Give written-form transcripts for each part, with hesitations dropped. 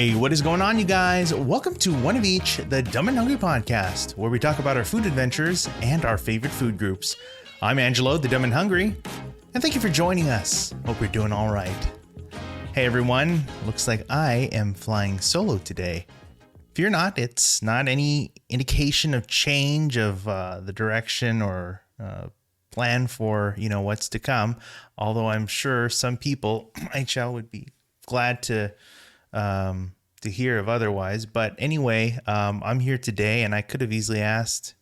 Hey, what is going on, you guys? Welcome to One of Each, the Dumb and Hungry podcast, where we talk about our food adventures and our favorite food groups. I'm Angelo, the Dumb and Hungry, and thank you for joining us. Hope you're doing all right. Hey, everyone. Looks like I am flying solo today. Fear not, it's not any indication of change of the direction or plan for, what's to come. Although I'm sure some people, Mychow, would be glad to hear of otherwise. But anyway, I'm here today, and I could have easily asked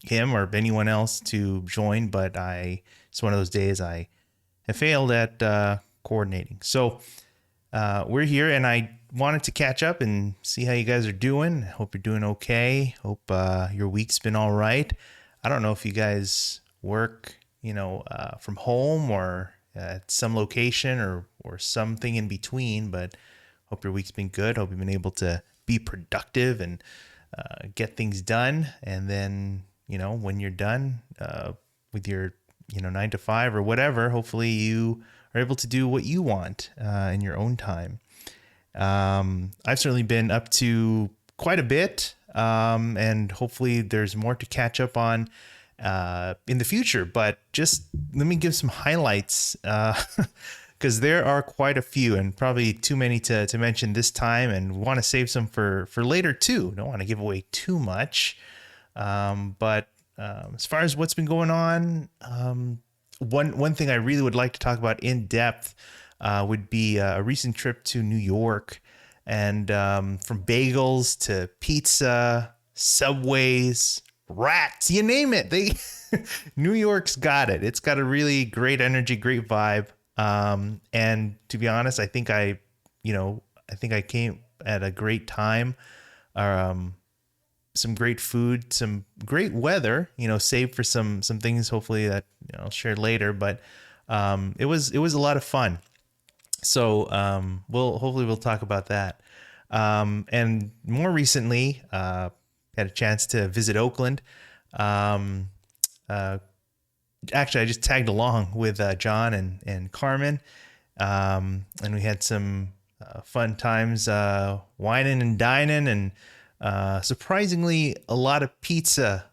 him or anyone else to join, but it's one of those days I have failed at coordinating. So we're here, and I wanted to catch up and see how you guys are doing. Hope you're doing okay. Hope your week's been all right. I don't know if you guys work, from home or at some location or something in between, but hope your week's been good. Hope you've been able to be productive and get things done. And then, when you're done with your, 9 to 5 or whatever, hopefully you are able to do what you want in your own time. I've certainly been up to quite a bit, and hopefully there's more to catch up on in the future. But just let me give some highlights, because there are quite a few and probably too many to mention this time, and want to save some for later too. Don't want to give away too much. But as far as what's been going on, one thing I really would like to talk about in depth would be a recent trip to New York, and from bagels to pizza, Subways, rats, you name it. New York's got it. It's got a really great energy, great vibe. And to be honest, I think I came at a great time. Some great food, some great weather, save for some things hopefully that I'll share later, but it was a lot of fun. So we'll talk about that. And more recently, had a chance to visit Oakland. Actually, I just tagged along with John and Carmen, and we had some fun times wining and dining, and surprisingly a lot of pizza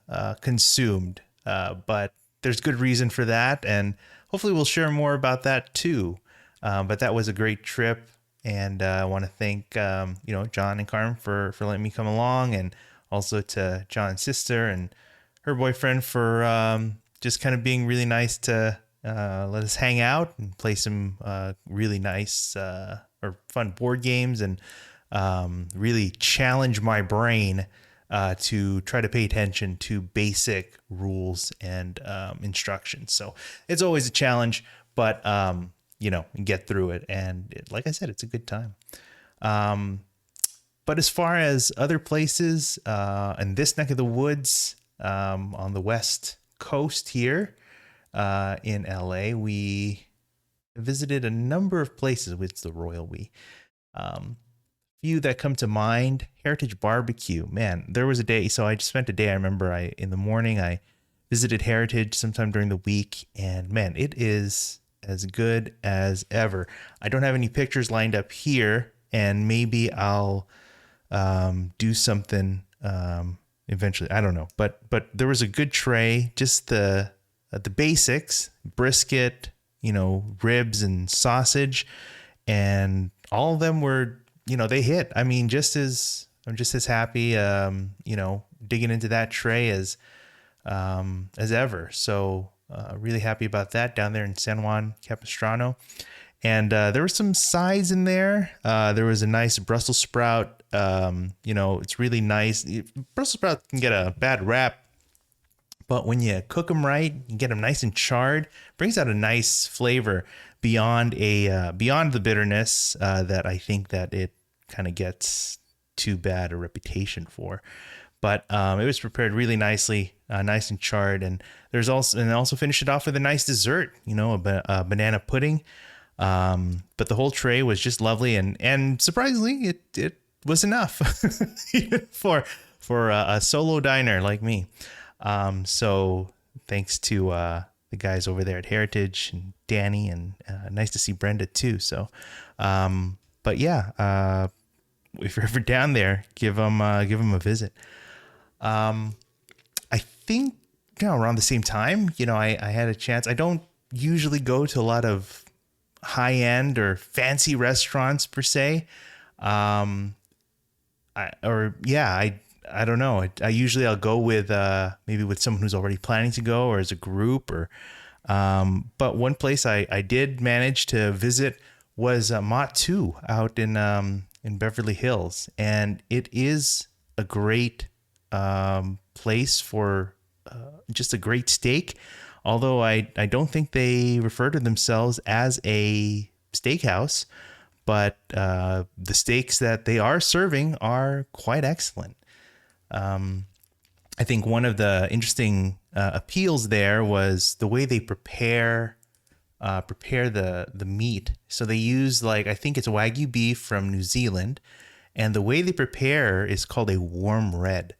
consumed, but there's good reason for that, and hopefully we'll share more about that too. But that was a great trip, and I want to thank John and Carmen for letting me come along, and also to John's sister and her boyfriend for just kind of being really nice to let us hang out and play some really nice or fun board games, and really challenge my brain to try to pay attention to basic rules and instructions. So it's always a challenge, but get through it. And like I said, it's a good time. But as far as other places in this neck of the woods, on the West Coast here in LA, we visited a number of places with the royal we. Few that come to mind: Heritage Barbecue. Man, there was a day. So I just spent a day. I remember in the morning I visited Heritage sometime during the week, and man, it is as good as ever. I don't have any pictures lined up here, and maybe I'll do something eventually. I don't know, but there was a good tray. Just the basics: brisket, ribs and sausage, and all of them were, they hit. I mean, I'm just as happy, digging into that tray as ever. So really happy about that down there in San Juan Capistrano. And there were some sides in there. There was a nice Brussels sprout. It's really nice. Brussels sprout can get a bad rap, but when you cook them right, you get them nice and charred. Brings out a nice flavor beyond the bitterness that I think that it kind of gets too bad a reputation for. But it was prepared really nicely, nice and charred. And also finished it off with a nice dessert, a banana pudding. But the whole tray was just lovely, and surprisingly, it was enough for a solo diner like me. So thanks to the guys over there at Heritage and Danny, and nice to see Brenda too. So, but yeah, if you're ever down there, give them a visit. I think, around the same time, I had a chance. I don't usually go to a lot of high end or fancy restaurants per se. I don't know. I'll go with maybe with someone who's already planning to go, or as a group, or but one place I did manage to visit was Mychow out in Beverly Hills, and it is a great place for just a great steak. Although I don't think they refer to themselves as a steakhouse, but the steaks that they are serving are quite excellent. I think one of the interesting appeals there was the way they prepare the meat. So they use, I think it's Wagyu beef from New Zealand, and the way they prepare is called a warm red,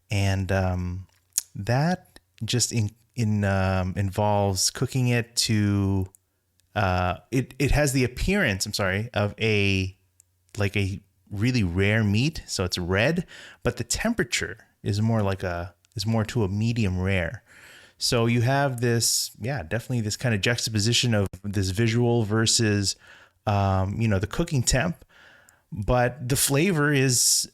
and that just involves cooking it to it has the appearance, of a really rare meat, so it's red, but the temperature is more to a medium rare. So you have this, definitely this kind of juxtaposition of this visual versus, the cooking temp, but the flavor is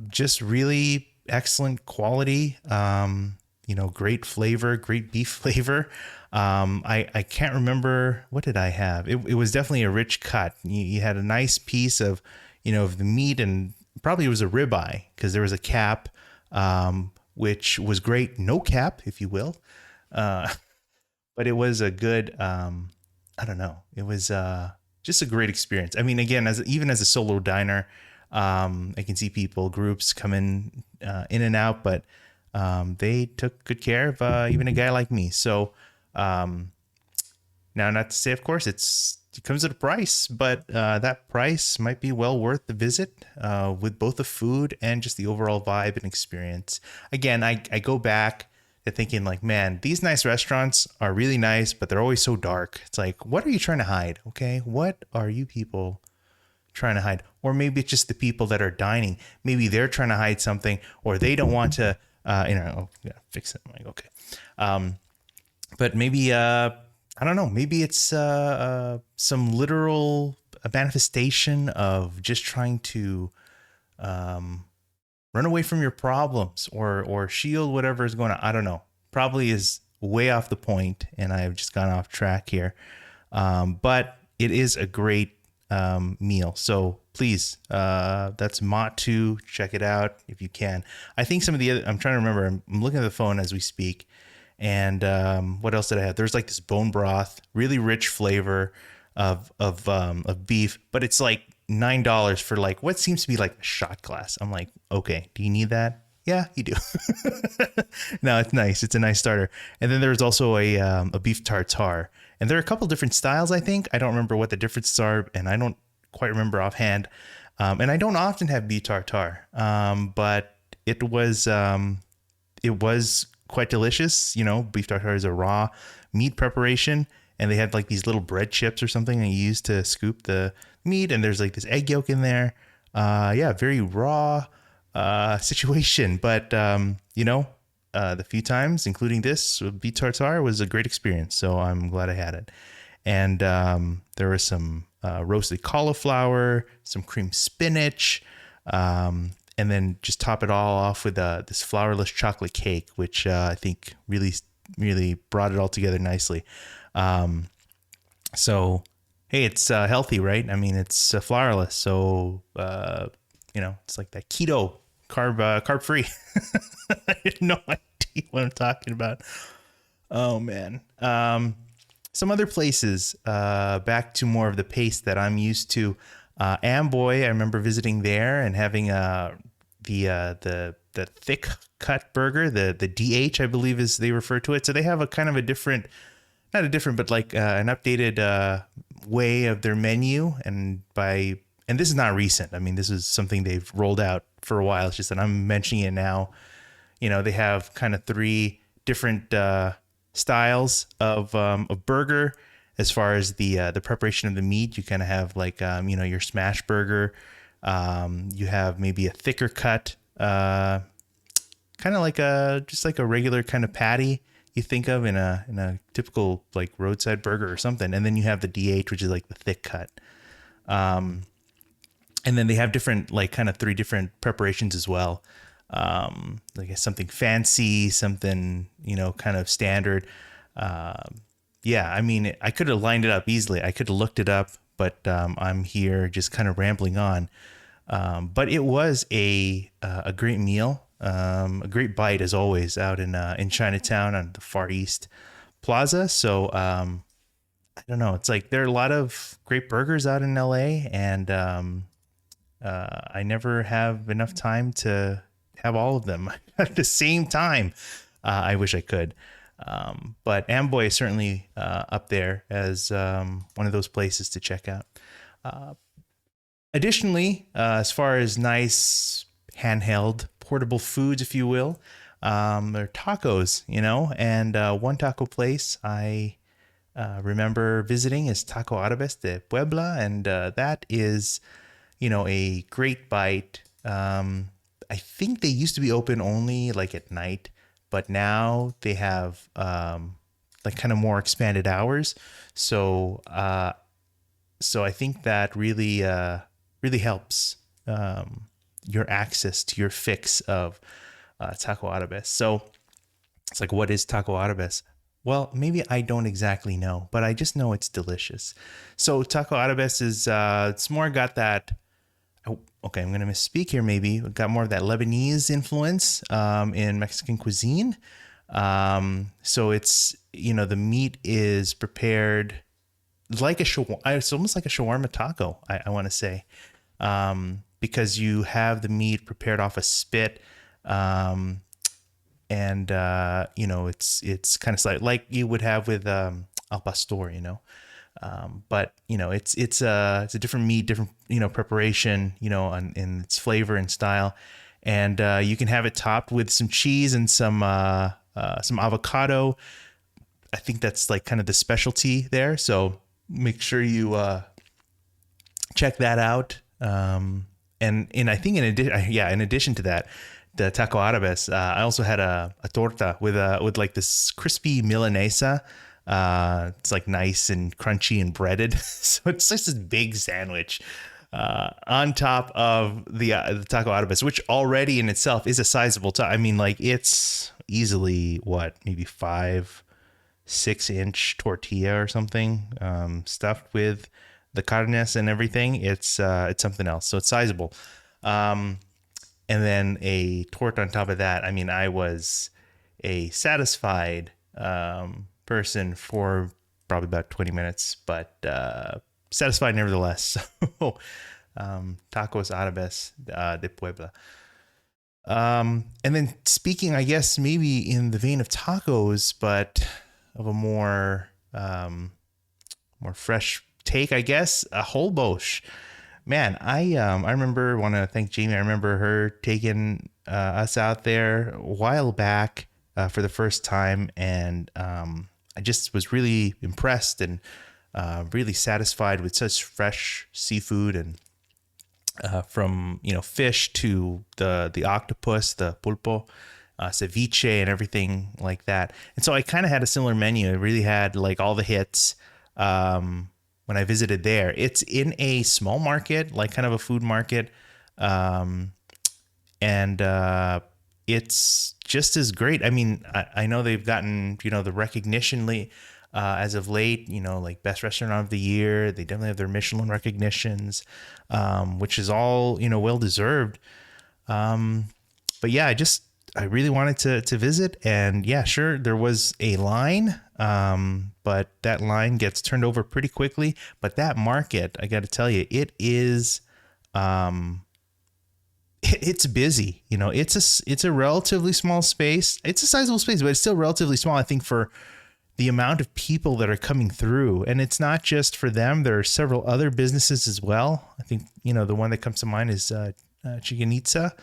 just really excellent quality. Great flavor, great beef flavor. I can't remember, what did I have? It was definitely a rich cut. You had a nice piece of the meat, and probably it was a ribeye because there was a cap, which was great. No cap, if you will. But it was a good, I don't know. It was just a great experience. I mean, again, even as a solo diner, I can see groups come in and out, but they took good care of even a guy like me. So now, not to say, of course, it comes at a price, but that price might be well worth the visit with both the food and just the overall vibe and experience. Again, I go back to thinking man, these nice restaurants are really nice, but they're always so dark. It's what are you trying to hide? Okay, what are you people trying to hide? Or maybe it's just the people that are dining. Maybe they're trying to hide something, or they don't want to, fix it. I'm okay. But maybe, I don't know, maybe it's some literal manifestation of just trying to run away from your problems or shield whatever is going on. I don't know. Probably is way off the point, and I've just gone off track here. But it is a great meal. So please, that's Mychow. Check it out if you can. I think some of the other, I'm trying to remember. I'm looking at the phone as we speak. And what else did I have? There's this bone broth, really rich flavor of beef, but it's $9 for what seems to be a shot glass. I'm okay, do you need that? Yeah, you do. No, it's nice. It's a nice starter. And then there's also a beef tartare, and there are a couple different styles. I think I don't remember what the differences are, and I don't quite remember offhand. And I don't often have beef tartare, but it was quite delicious. Beef tartare is a raw meat preparation, and they had these little bread chips or something that you use to scoop the meat, and there's this egg yolk in there. Very raw situation, but the few times, including this beef tartare, was a great experience, so I'm glad I had it. And there was some roasted cauliflower, some cream spinach, and then just top it all off with this flourless chocolate cake, which I think really, really brought it all together nicely. So, hey, it's healthy, right? I mean, it's flourless, so it's that keto carb free. I have no idea what I'm talking about. Oh man. Some other places, back to more of the pace that I'm used to. Amboy, I remember visiting there and having the thick cut burger, the DH, I believe is they refer to it. So they have a kind of a different, not a different, but an updated way of their menu. And this is not recent. I mean, this is something they've rolled out for a while. It's just that I'm mentioning it now. They have kind of 3 different styles of burger. As far as the preparation of the meat, you kind of have your smash burger, You have maybe a thicker cut, kind of like just like a regular kind of patty you think of in a typical like roadside burger or something. And then you have the DH, which is like the thick cut. And then they have different, like kind of 3 different preparations as well. Like something fancy, something, kind of standard. Yeah, I mean, I could have lined it up easily. I could have looked it up, but I'm here just kind of rambling on. But it was a great meal, a great bite as always out in Chinatown on the Far East Plaza. So I don't know. It's like there are a lot of great burgers out in LA, and I never have enough time to have all of them at the same time. I wish I could. But Amboy is certainly up there as one of those places to check out. Additionally, as far as nice handheld portable foods, if you will, there are tacos, and one taco place I remember visiting is Taco Arabes de Puebla, and that is, a great bite. I think they used to be open only like at night, but now they have like kind of more expanded hours. So I think that really helps your access to your fix of Taco Arabes. So it's like, what is Taco Arabes? Well, maybe I don't exactly know, but I just know it's delicious. So Taco Arabes is it's more got that. Oh, okay, I'm going to misspeak here maybe. We've got more of that Lebanese influence in Mexican cuisine. So it's, the meat is prepared like it's almost like a shawarma taco, I want to say, because you have the meat prepared off a spit. And, it's kind of like you would have with al pastor, but it's a different meat, different preparation, in its flavor and style, and you can have it topped with some cheese and some avocado. I think that's like kind of the specialty there. So make sure you check that out. And I think in addition to that, the Taco Arabes, I also had a torta with like this crispy milanesa. It's like nice and crunchy and breaded. So it's just this big sandwich on top of the Taco Arabes, which already in itself is a sizable I mean, like it's easily maybe 5-6 inch tortilla or something, stuffed with the carnes and everything. It's something else. So it's sizable. And then a torta on top of that. I mean, I was a satisfied person for probably about 20 minutes, but satisfied nevertheless. So, Tacos Arabes de Puebla. And then speaking, I guess, maybe in the vein of tacos, but of a more fresh take, I guess, a Holbox. Man, I remember, want to thank Jamie. I remember her taking us out there a while back for the first time, and I just was really impressed and really satisfied with such fresh seafood, and from fish to the octopus, the pulpo, ceviche, and everything like that. And so I kind of had a similar menu. It really had like all the hits. When I visited there, it's in a small market, like kind of a food market. And it's just as great. I mean, I know they've gotten, the recognition as of late, like best restaurant of the year. They definitely have their Michelin recognitions, which is all, well deserved. But yeah, I really wanted to visit, and yeah, sure, there was a line, but that line gets turned over pretty quickly. But that market, I got to tell you, it is, it's busy. It's a relatively small space. It's a sizable space, but it's still relatively small, I think, for the amount of people that are coming through. And it's not just for them. There are several other businesses as well. I think, the one that comes to mind is Chichen Itza.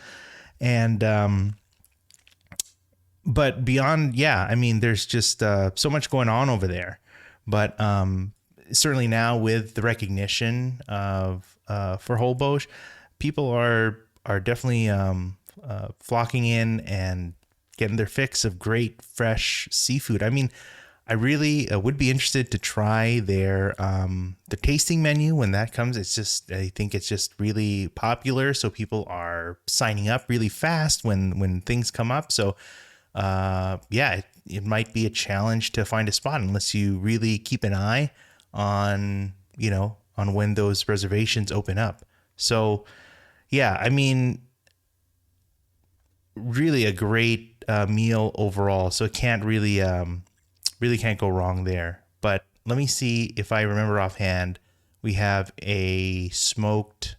And, but beyond, yeah, I mean, there's just so much going on over there. But certainly now with the recognition of for Holbox, people are definitely flocking in and getting their fix of great fresh seafood. I mean, I really would be interested to try their the tasting menu when that comes. I think it's just really popular, so people are signing up really fast when things come up. So yeah, it might be a challenge to find a spot unless you really keep an eye on on when those reservations open up. So yeah, I mean, really a great meal overall. So it can't really can't go wrong there. But let me see if I remember offhand. We have a smoked.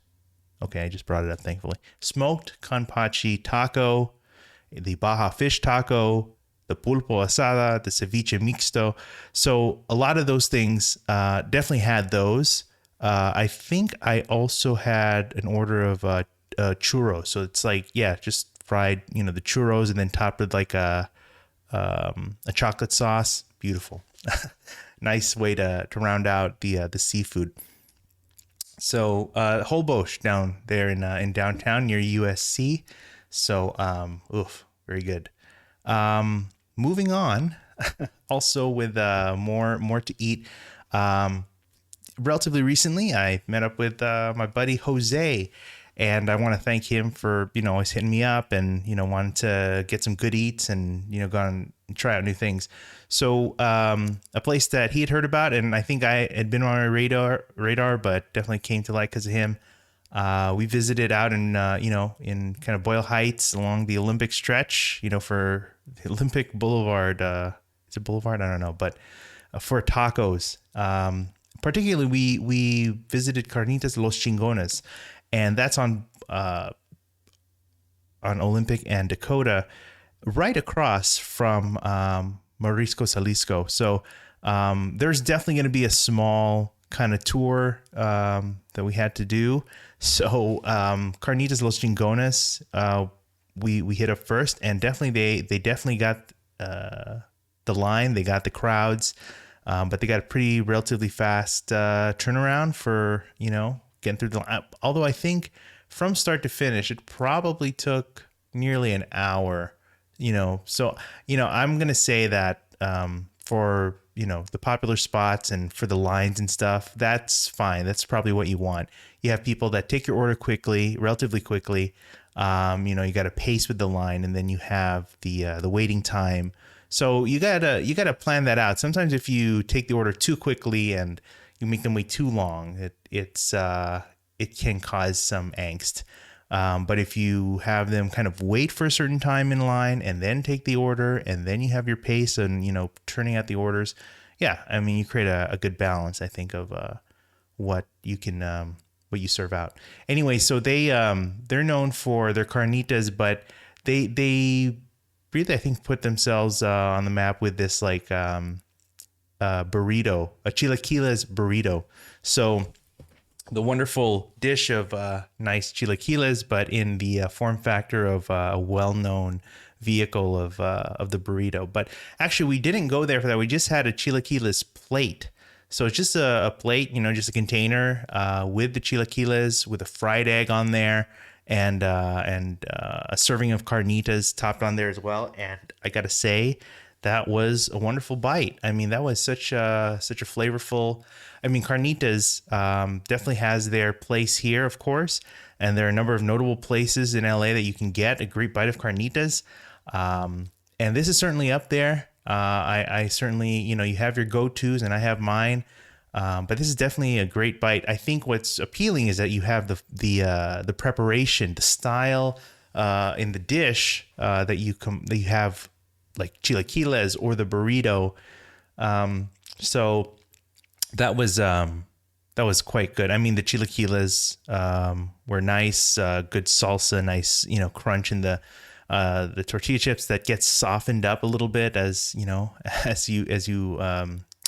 Okay, I just brought it up, thankfully. Smoked kanpachi taco, the Baja fish taco, the pulpo asada, the ceviche mixto. So a lot of those things definitely had those. I think I also had an order of churros. So it's like, yeah, just fried, the churros and then topped with like a chocolate sauce. Beautiful. Nice way to round out the seafood. So Holbox down there in downtown near USC. So very good. Moving on, also with more to eat. Relatively recently, I met up with my buddy Jose, and I want to thank him for always hitting me up and wanting to get some good eats and go and try out new things. So a place that he had heard about, and I think I had been on my radar, but definitely came to light because of him. We visited out in in kind of Boyle Heights along the Olympic stretch, for the Olympic Boulevard. Is it Boulevard? I don't know, but for tacos. Particularly, we visited Carnitas Los Chingones, and that's on Olympic and Dakota, right across from Marisco Salisco. So there's definitely going to be a small kind of tour that we had to do. So Carnitas Los Chingones, we hit up first, and definitely they definitely got the line, they got the crowds. But they got a pretty relatively fast turnaround for, getting through the line. Although I think from start to finish, it probably took nearly an hour, So, I'm going to say that for, the popular spots and for the lines and stuff, that's fine. That's probably what you want. You have people that take your order quickly, relatively quickly. You got to pace with the line, and then you have the waiting time. So you gotta plan that out. Sometimes if you take the order too quickly and you make them wait too long, it can cause some angst. But if you have them kind of wait for a certain time in line and then take the order, and then you have your pace and turning out the orders, yeah, I mean, you create a good balance, I think, of what you can what you serve out. Anyway, so they're known for their carnitas, but they really, I think, put themselves on the map with this like burrito, a chilaquiles burrito. So the wonderful dish of nice chilaquiles, but in the form factor of a well-known vehicle of the burrito. But actually, we didn't go there for that. We just had a chilaquiles plate. So it's just a plate, just a container with the chilaquiles with a fried egg on there. And a serving of carnitas topped on there as well. And I got to say, that was a wonderful bite. I mean, that was such a flavorful. I mean, carnitas definitely has their place here, of course. And there are a number of notable places in LA that you can get a great bite of carnitas. And this is certainly up there. I certainly, you have your go-tos, and I have mine. But this is definitely a great bite. I think what's appealing is that you have the preparation, the style in the dish that you have, like chilaquiles or the burrito. So that was quite good. I mean, the chilaquiles were nice, good salsa, nice crunch in the tortilla chips that gets softened up a little bit as you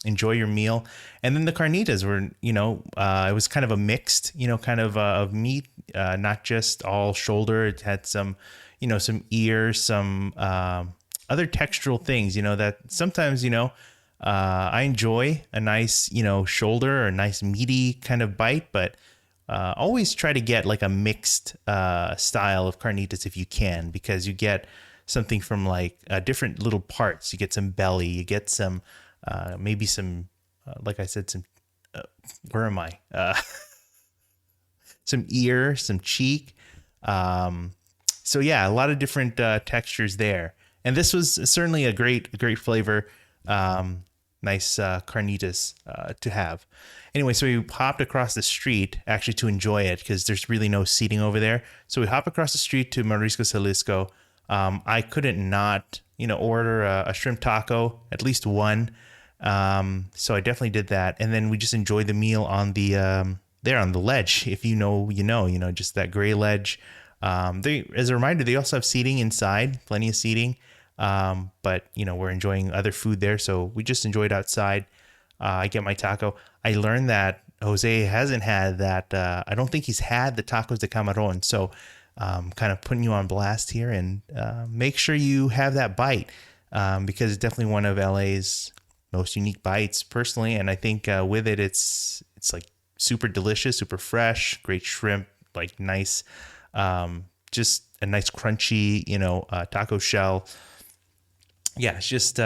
enjoy your meal. And then the carnitas were, it was kind of a mixed, kind of meat, not just all shoulder. It had some, some ear, some other textural things, that sometimes, I enjoy a nice, shoulder or a nice meaty kind of bite, but always try to get like a mixed style of carnitas if you can, because you get something from like different little parts. You get some belly, you get some maybe some like I said, some where am I? Some ear, some cheek. So yeah, a lot of different textures there. And this was certainly a great flavor. Nice carnitas to have. Anyway, so we hopped across the street actually to enjoy it, because there's really no seating over there. So we hopped across the street to Mariscos Jalisco. I couldn't not, order a shrimp taco, at least one. So I definitely did that. And then we just enjoyed the meal on the there on the ledge. If you know, just that gray ledge. As a reminder, they also have seating inside, plenty of seating. But we're enjoying other food there, so we just enjoyed outside. I get my taco. I learned that Jose hasn't had that. I don't think he's had the tacos de camarón. So, kind of putting you on blast here, and make sure you have that bite, because it's definitely one of LA's most unique bites, personally. And I think with it, it's like super delicious, super fresh, great shrimp, like nice, just a nice crunchy, taco shell. Yeah, it's just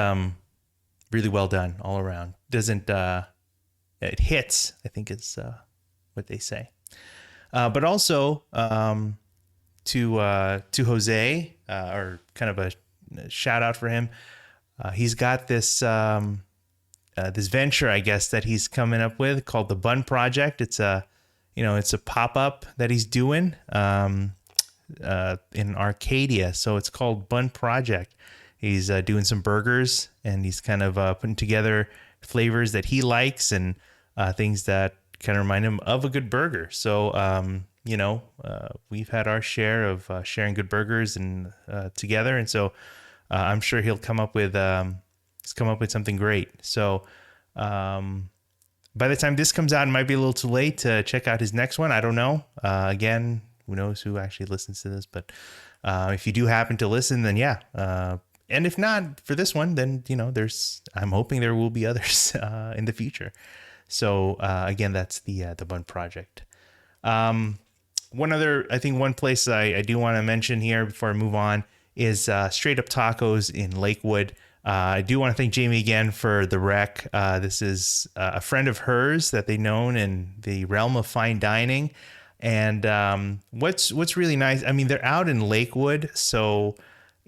really well done all around. Doesn't it hits, I think is what they say. But also to Jose, or kind of a shout out for him. He's got this this venture, I guess, that he's coming up with called the Bun Project. It's a pop-up that he's doing in Arcadia. So it's called Bun Project. He's doing some burgers, and he's kind of putting together flavors that he likes, and things that kind of remind him of a good burger. So, we've had our share of sharing good burgers and together. And so I'm sure he'll come up with something great. So by the time this comes out, it might be a little too late to check out his next one. I don't know. Again, who knows who actually listens to this, but if you do happen to listen, then yeah. And if not for this one, then, I'm hoping there will be others in the future. So again, that's the Bun Project. One place I do want to mention here before I move on is Straight Up Tacos in Lakewood. I do want to thank Jamie again for the rec. This is a friend of hers that they've known in the realm of fine dining. And what's really nice, I mean, they're out in Lakewood, so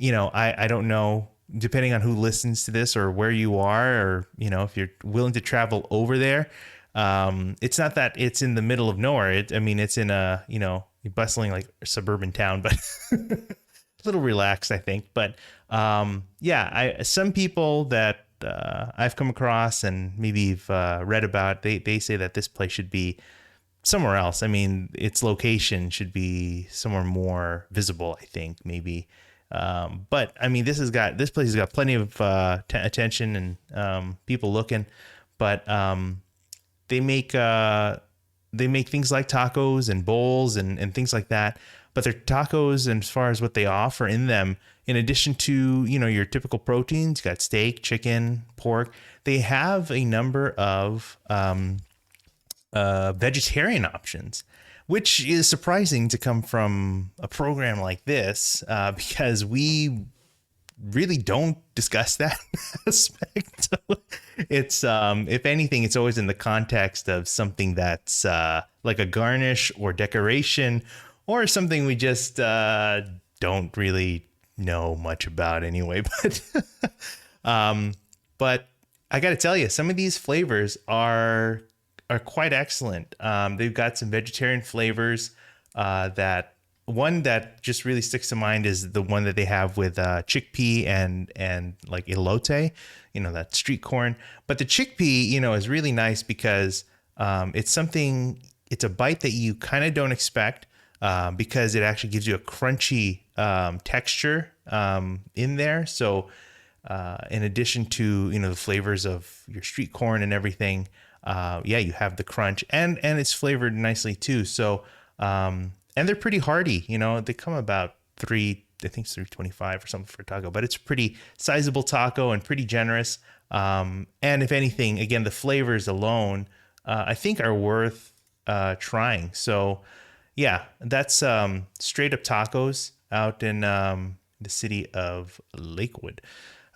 I don't know, depending on who listens to this or where you are, or if you're willing to travel over there. It's not that it's in the middle of nowhere. It's in a bustling like suburban town, but a little relaxed, I think. But some people that I've come across and maybe you've read about, they say that this place should be somewhere else. I mean, its location should be somewhere more visible, I think, maybe. But I mean, this place has got plenty of attention and people looking. But they make things like tacos and bowls and things like that. But their tacos, and as far as what they offer in them, in addition to your typical proteins, you got steak, chicken, pork. They have a number of vegetarian options, which is surprising to come from a program like this, because we really don't discuss that aspect. It's if anything, it's always in the context of something that's like a garnish or decoration, or something we just don't really know much about anyway. But I got to tell you, some of these flavors are quite excellent. They've got some vegetarian flavors. That one that just really sticks to mind is the one that they have with chickpea and like elote, that street corn. But the chickpea, is really nice because it's a bite that you kind of don't expect, because it actually gives you a crunchy texture in there. So in addition to the flavors of your street corn and everything, you have the crunch, and it's flavored nicely too. So and they're pretty hearty. They come about I think it's $3.25 or something for a taco, but it's a pretty sizable taco and pretty generous. And if anything, again, the flavors alone, I think are worth trying. So yeah, that's Straight Up Tacos out in the city of Lakewood.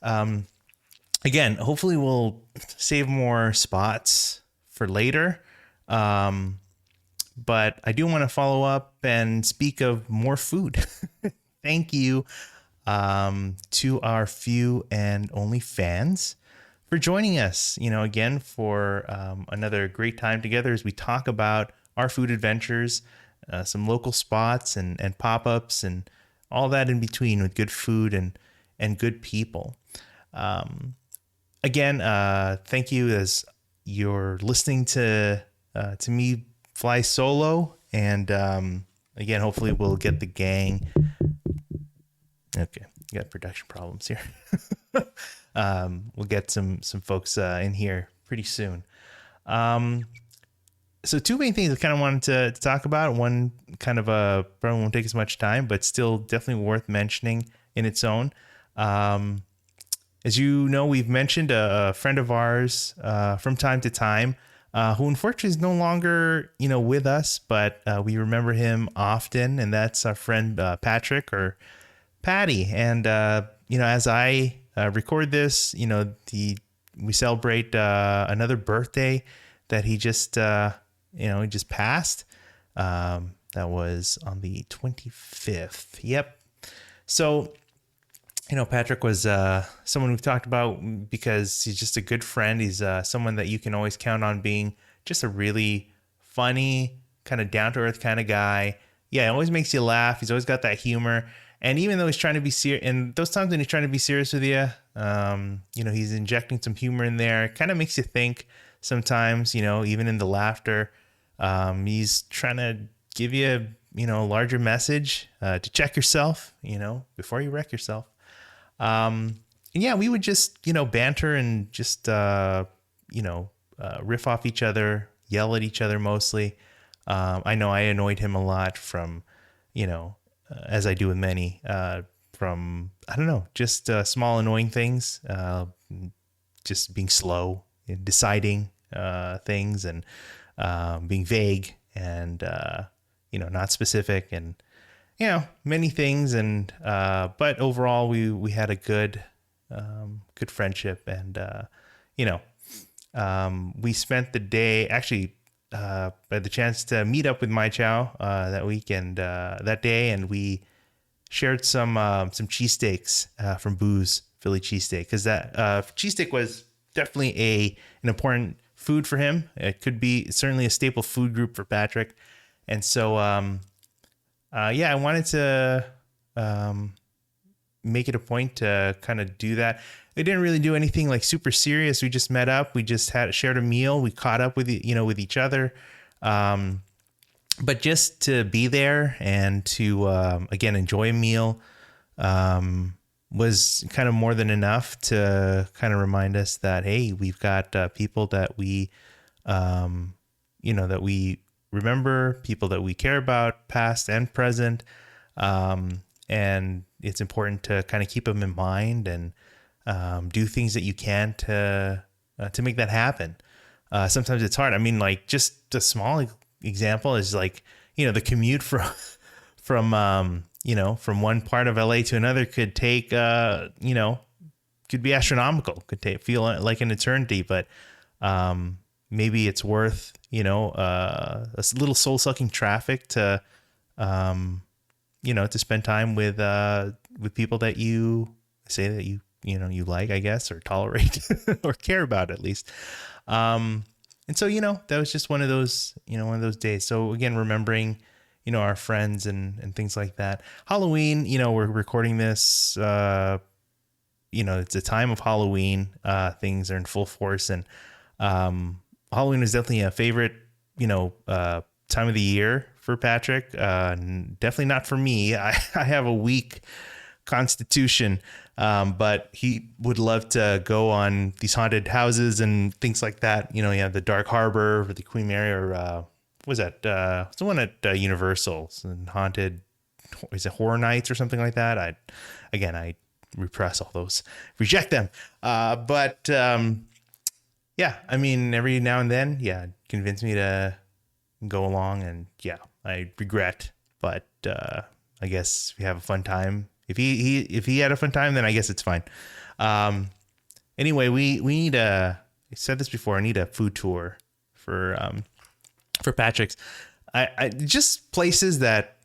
Again, hopefully we'll save more spots for later. But I do want to follow up and speak of more food. Thank you to our few and only fans for joining us, again, for another great time together as we talk about our food adventures, some local spots and pop-ups and all that in between with good food and good people. Again, thank you as you're listening to me fly solo. And again, hopefully we'll get the gang. Okay, got production problems here. We'll get some folks in here pretty soon. So two main things I kind of wanted to talk about. One kind of probably won't take as much time, but still definitely worth mentioning in its own. As you know, we've mentioned a friend of ours from time to time who unfortunately is no longer, with us, but we remember him often, and that's our friend Patrick, or Patty. And, as I record this, we celebrate another birthday that he just, he just passed. That was on the 25th. Yep. So, Patrick was someone we've talked about because he's just a good friend. He's someone that you can always count on being just a really funny, kind of down-to-earth kind of guy. Yeah, it always makes you laugh. He's always got that humor. And even though he's trying to be serious, and those times when he's trying to be serious with you, he's injecting some humor in there. It kind of makes you think sometimes, even in the laughter. He's trying to give you, a larger message to check yourself, before you wreck yourself. And yeah, we would just, banter and just, riff off each other, yell at each other mostly. I know I annoyed him a lot from, as I do with many, from, I don't know, just small annoying things, just being slow in deciding things and being vague and, not specific and, many things. And but overall, we had a good friendship. And, we spent the day, actually, had the chance to meet up with Mychow that weekend, that day, and we shared some cheesesteaks from Boo's Philly cheesesteak, because that cheesesteak was definitely an important food for him. It could be certainly a staple food group for Patrick, and so I wanted to make it a point to kind of do that. We didn't really do anything like super serious. We just met up. We just shared a meal. We caught up with with each other. But just to be there and to again enjoy a meal was kind of more than enough to kind of remind us that, hey, we've got people that we that we remember, people that we care about, past and present, and it's important to kind of keep them in mind and do things that you can to make that happen. Sometimes it's hard. I mean, like, just a small example is like, the commute from one part of LA to another could take, could be astronomical, feel like an eternity, but maybe it's worth, a little soul sucking traffic to, to spend time with people that you say that you like, I guess, or tolerate or care about at least. And so, that was just one of those days. So again, remembering, our friends and things like that. Halloween, we're recording this, it's a time of Halloween, things are in full force, and, Halloween is definitely a favorite, time of the year for Patrick. Definitely not for me. I have a weak constitution, but he would love to go on these haunted houses and things like that. You have the Dark Harbor or the Queen Mary, or what was that? It's the one at Universal and haunted. Is it Horror Nights or something like that? I repress all those, reject them. But yeah, I mean, every now and then, convince me to go along. And yeah, I regret, but I guess if you have a fun time, if he had a fun time, then I guess it's fine. Anyway, we need I said this before, I need a food tour for Patrick's. I just places that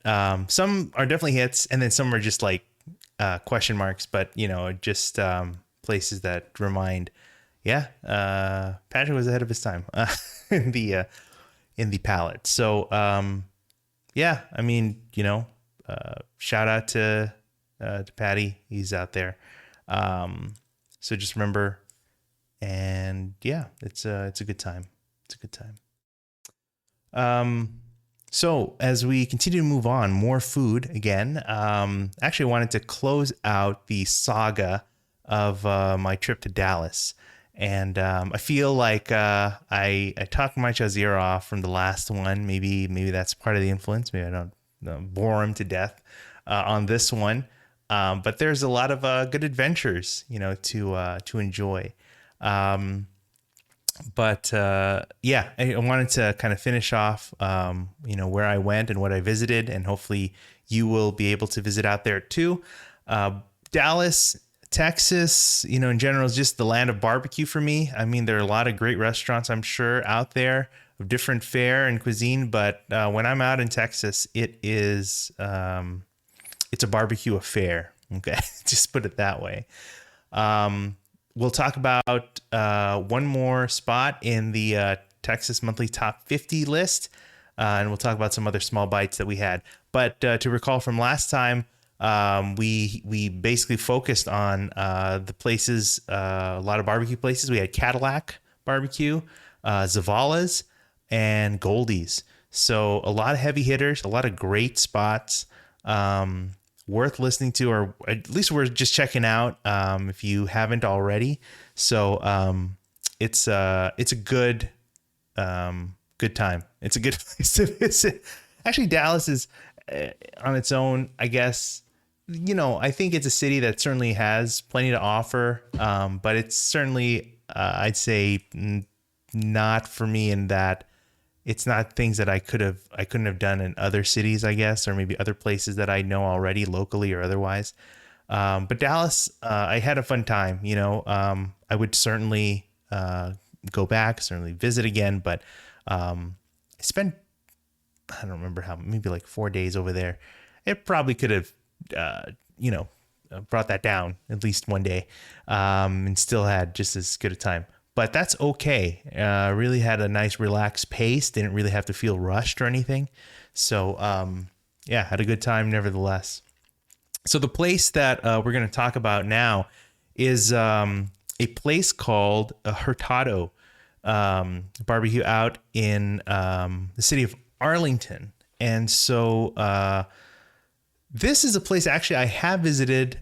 some are definitely hits, and then some are just like question marks, but just places that remind, Patrick was ahead of his time in the palette. So I mean, shout out to Patty, he's out there. So just remember, and it's a good time. It's a good time. So as we continue to move on, more food again. Actually, I wanted to close out the saga of my trip to Dallas. And I feel like I talked Mychow's ear off from the last one. Maybe that's part of the influence. Maybe I don't bore him to death on this one. But there's a lot of good adventures, to enjoy. But I wanted to kind of finish off, where I went and what I visited, and hopefully you will be able to visit out there too. Dallas, Texas, in general is just the land of barbecue for me. I mean, there are a lot of great restaurants, I'm sure, out there of different fare and cuisine. But when I'm out in Texas, it is it's a barbecue affair. Okay, just put it that way. We'll talk about one more spot in the Texas Monthly Top 50 list, and we'll talk about some other small bites that we had. But to recall from last time, we basically focused on the places, a lot of barbecue places. We had Cadillac Barbecue, Zavala's, and Goldie's. So a lot of heavy hitters, a lot of great spots. Worth listening to, or at least we're just checking out if you haven't already. So it's a good good time. It's a good place to visit. Actually, Dallas is on its own, I guess. I think it's a city that certainly has plenty to offer, but it's certainly I'd say not for me in that it's not things that I couldn't have done in other cities, I guess, or maybe other places that I know already locally or otherwise. But Dallas, I had a fun time. I would certainly go back, certainly visit again. But I spent, I don't remember how, maybe like 4 days over there. It probably could have, brought that down at least one day, and still had just as good a time. But that's okay. Really had a nice relaxed pace. Didn't really have to feel rushed or anything. So, had a good time nevertheless. So the place that we're going to talk about now is a place called Hurtado Barbecue out in the city of Arlington. And so this is a place actually I have visited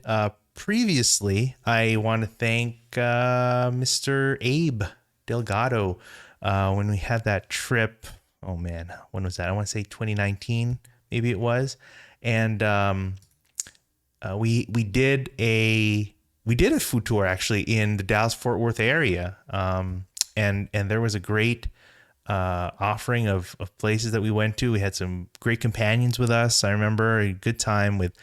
previously. I want to thank Mr. Abe Delgado when we had that trip. Oh man, when was that? I want to say 2019, maybe it was. And we did a food tour actually in the Dallas-Fort Worth area. And there was a great offering of places that we went to. We had some great companions with us. I remember a good time with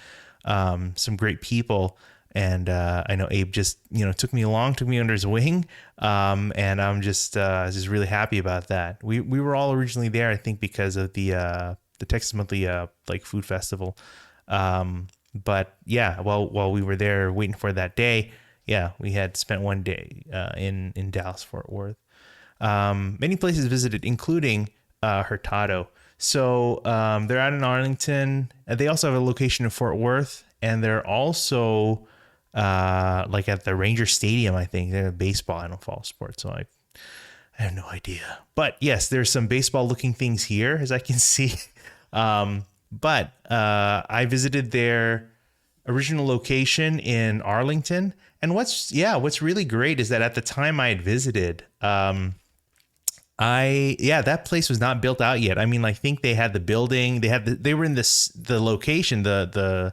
some great people. And I know Abe just, took me under his wing. And I'm just really happy about that. We were all originally there, I think, because of the Texas Monthly food festival. But yeah, while we were there waiting for that day, we had spent one day in Dallas Fort Worth. Many places visited, including Hurtado. So they're out in Arlington. They also have a location in Fort Worth, and they're also at the Ranger Stadium, I think. They're baseball. I don't follow sports, so I have no idea. But yes, there's some baseball looking things here, as I can see. But I visited their original location in Arlington. And what's really great is that at the time I had visited, that place was not built out yet. I mean, I think they had the building, they were in the location, the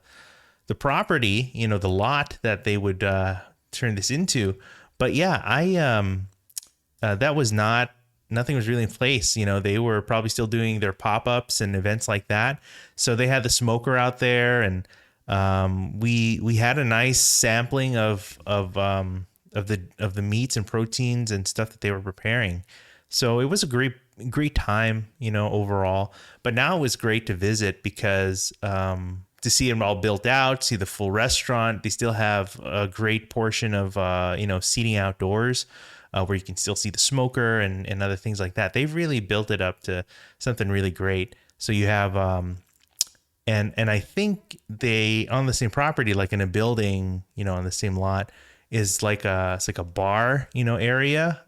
property, the lot that they would turn this into. But that was not nothing was really in place. They were probably still doing their pop-ups and events like that. So they had the smoker out there, and we had a nice sampling of the meats and proteins and stuff that they were preparing. So it was a great time, overall. But now it was great to visit because to see them all built out, see the full restaurant. They still have a great portion of seating outdoors, where you can still see the smoker and other things like that. They've really built it up to something really great. So you have and I think they, on the same property, like in a building, on the same lot, is like it's like a bar, area,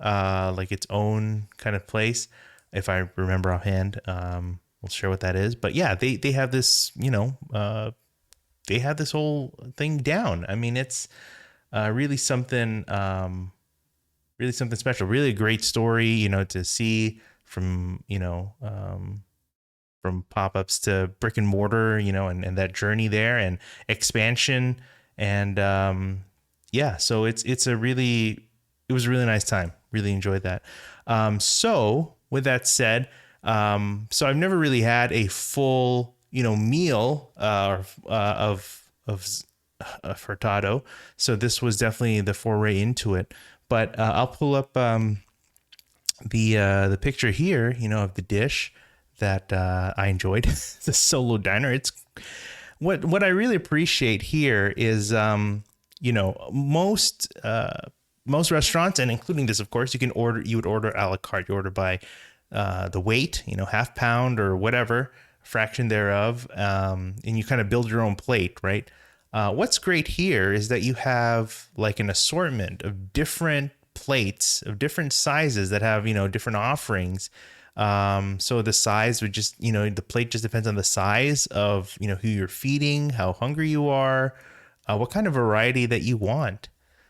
like its own kind of place. If I remember offhand, we'll share what that is. But yeah, they have this, they have this whole thing down. I mean, it's really something special. Really a great story, to see from from pop-ups to brick and mortar, and that journey there and expansion. And so it was a really nice time. Really enjoyed that. So with that said, so I've never really had a full, meal of hurtado. So this was definitely the foray into it. But I'll pull up the picture here, of the dish that I enjoyed. The solo diner. It's what I really appreciate here is most restaurants, and including this, of course, you would order a la carte. You order by the weight, half pound or whatever fraction thereof, and you kind of build your own plate, right? What's great here is that you have like an assortment of different plates of different sizes that have, different offerings. So the size would just, the plate just depends on the size of, who you're feeding, how hungry you are, what kind of variety that you want.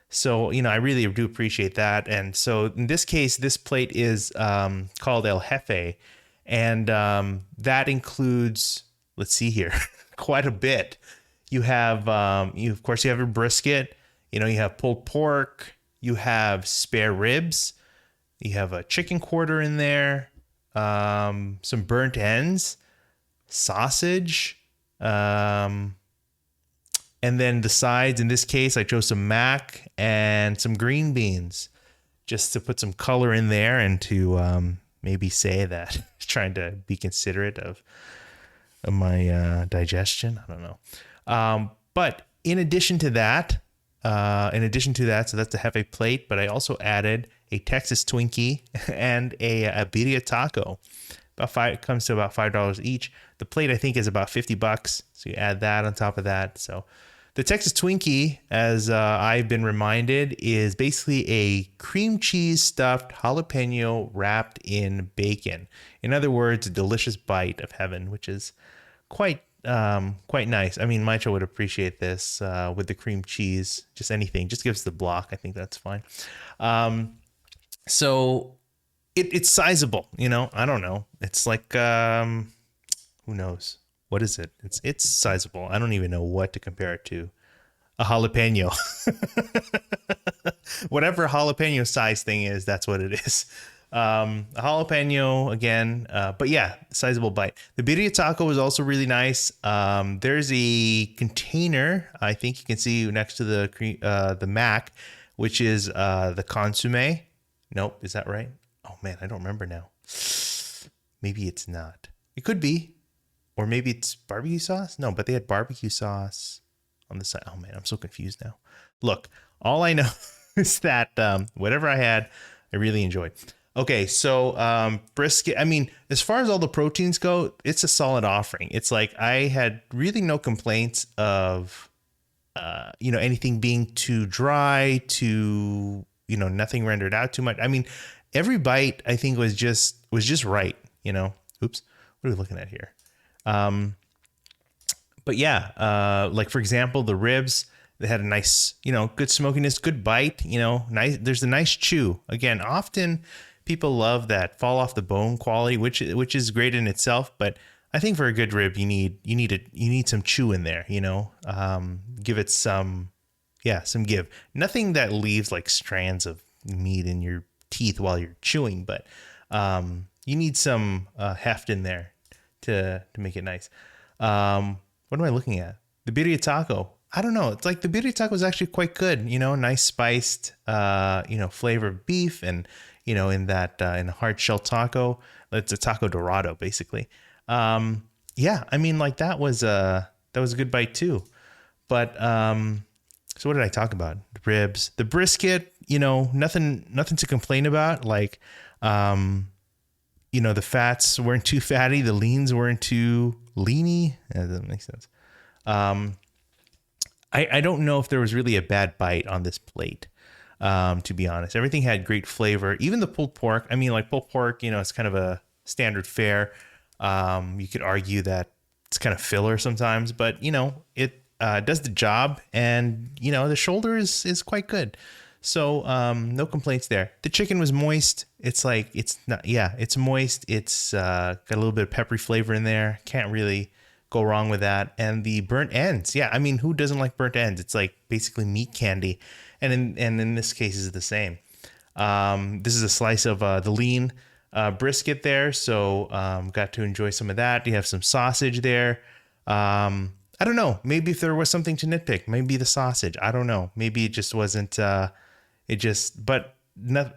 So, I really do appreciate that. And so in this case, this plate is called El Jefe. And that includes, let's see here, quite a bit. You have, of course, you have your brisket, you have pulled pork, you have spare ribs, you have a chicken quarter in there, some burnt ends, sausage, and then the sides. In this case, I chose some mac and some green beans, just to put some color in there and to maybe say that trying to be considerate of my digestion. I don't know. But in addition to that, so that's the Jefe plate, but I also added a Texas Twinkie and a birria taco. It comes to about $5 each. The plate, I think, is about $50. So you add that on top of that. So the Texas Twinkie, as I've been reminded, is basically a cream cheese stuffed jalapeno wrapped in bacon. In other words, a delicious bite of heaven, which is quite nice. I mean, Mychow would appreciate this with the cream cheese. Just anything, just gives the block. I think that's fine. So it's sizable. I don't know. It's like who knows? What is it? It's sizable. I don't even know what to compare it to. A jalapeno. Whatever jalapeno size thing is, that's what it is. A jalapeno again, but yeah, sizable bite. The birria taco is also really nice. There's a container, I think you can see next to the mac, which is the consomme. Nope, is that right? Oh man, I don't remember now. Maybe it's not. It could be. Or maybe it's barbecue sauce? No, but they had barbecue sauce on the side. Oh man, I'm so confused now. Look, all I know is that whatever I had, I really enjoyed. Okay, so brisket, I mean, as far as all the proteins go, it's a solid offering. It's like I had really no complaints of, anything being too dry, nothing rendered out too much. I mean, every bite I think was just right, Oops, what are we looking at here? But yeah, like for example, the ribs, they had a nice, good smokiness, good bite, nice. There's a nice chew. Again, often people love that fall off the bone quality, which is great in itself. But I think for a good rib, you need some chew in there, give it some give. Nothing that leaves like strands of meat in your teeth while you're chewing, but You need some heft in there to make it nice. What am I looking at? The birria taco. I don't know. It's like the birria taco is actually quite good. Nice spiced, flavor of beef, and in that in a hard shell taco. It's a taco dorado, basically. Yeah, I mean, like that was a good bite too. But so what did I talk about? The ribs, the brisket. Nothing to complain about. Like, the fats weren't too fatty, the leans weren't too leany. That doesn't make sense. I don't know if there was really a bad bite on this plate. To be honest, everything had great flavor. Even the pulled pork. I mean, like pulled pork, it's kind of a standard fare. You could argue that it's kind of filler sometimes, but it does the job, and the shoulder is quite good. So no complaints there. The chicken was moist. It's like it's not. Yeah, it's moist. It's got a little bit of peppery flavor in there. Can't really go wrong with that. And the burnt ends. Yeah, I mean, who doesn't like burnt ends? It's like basically meat candy, and in this case is the same. This is a slice of the lean brisket there, so got to enjoy some of that. You have some sausage there. I don't know. Maybe if there was something to nitpick, maybe the sausage. I don't know. Maybe it just wasn't. But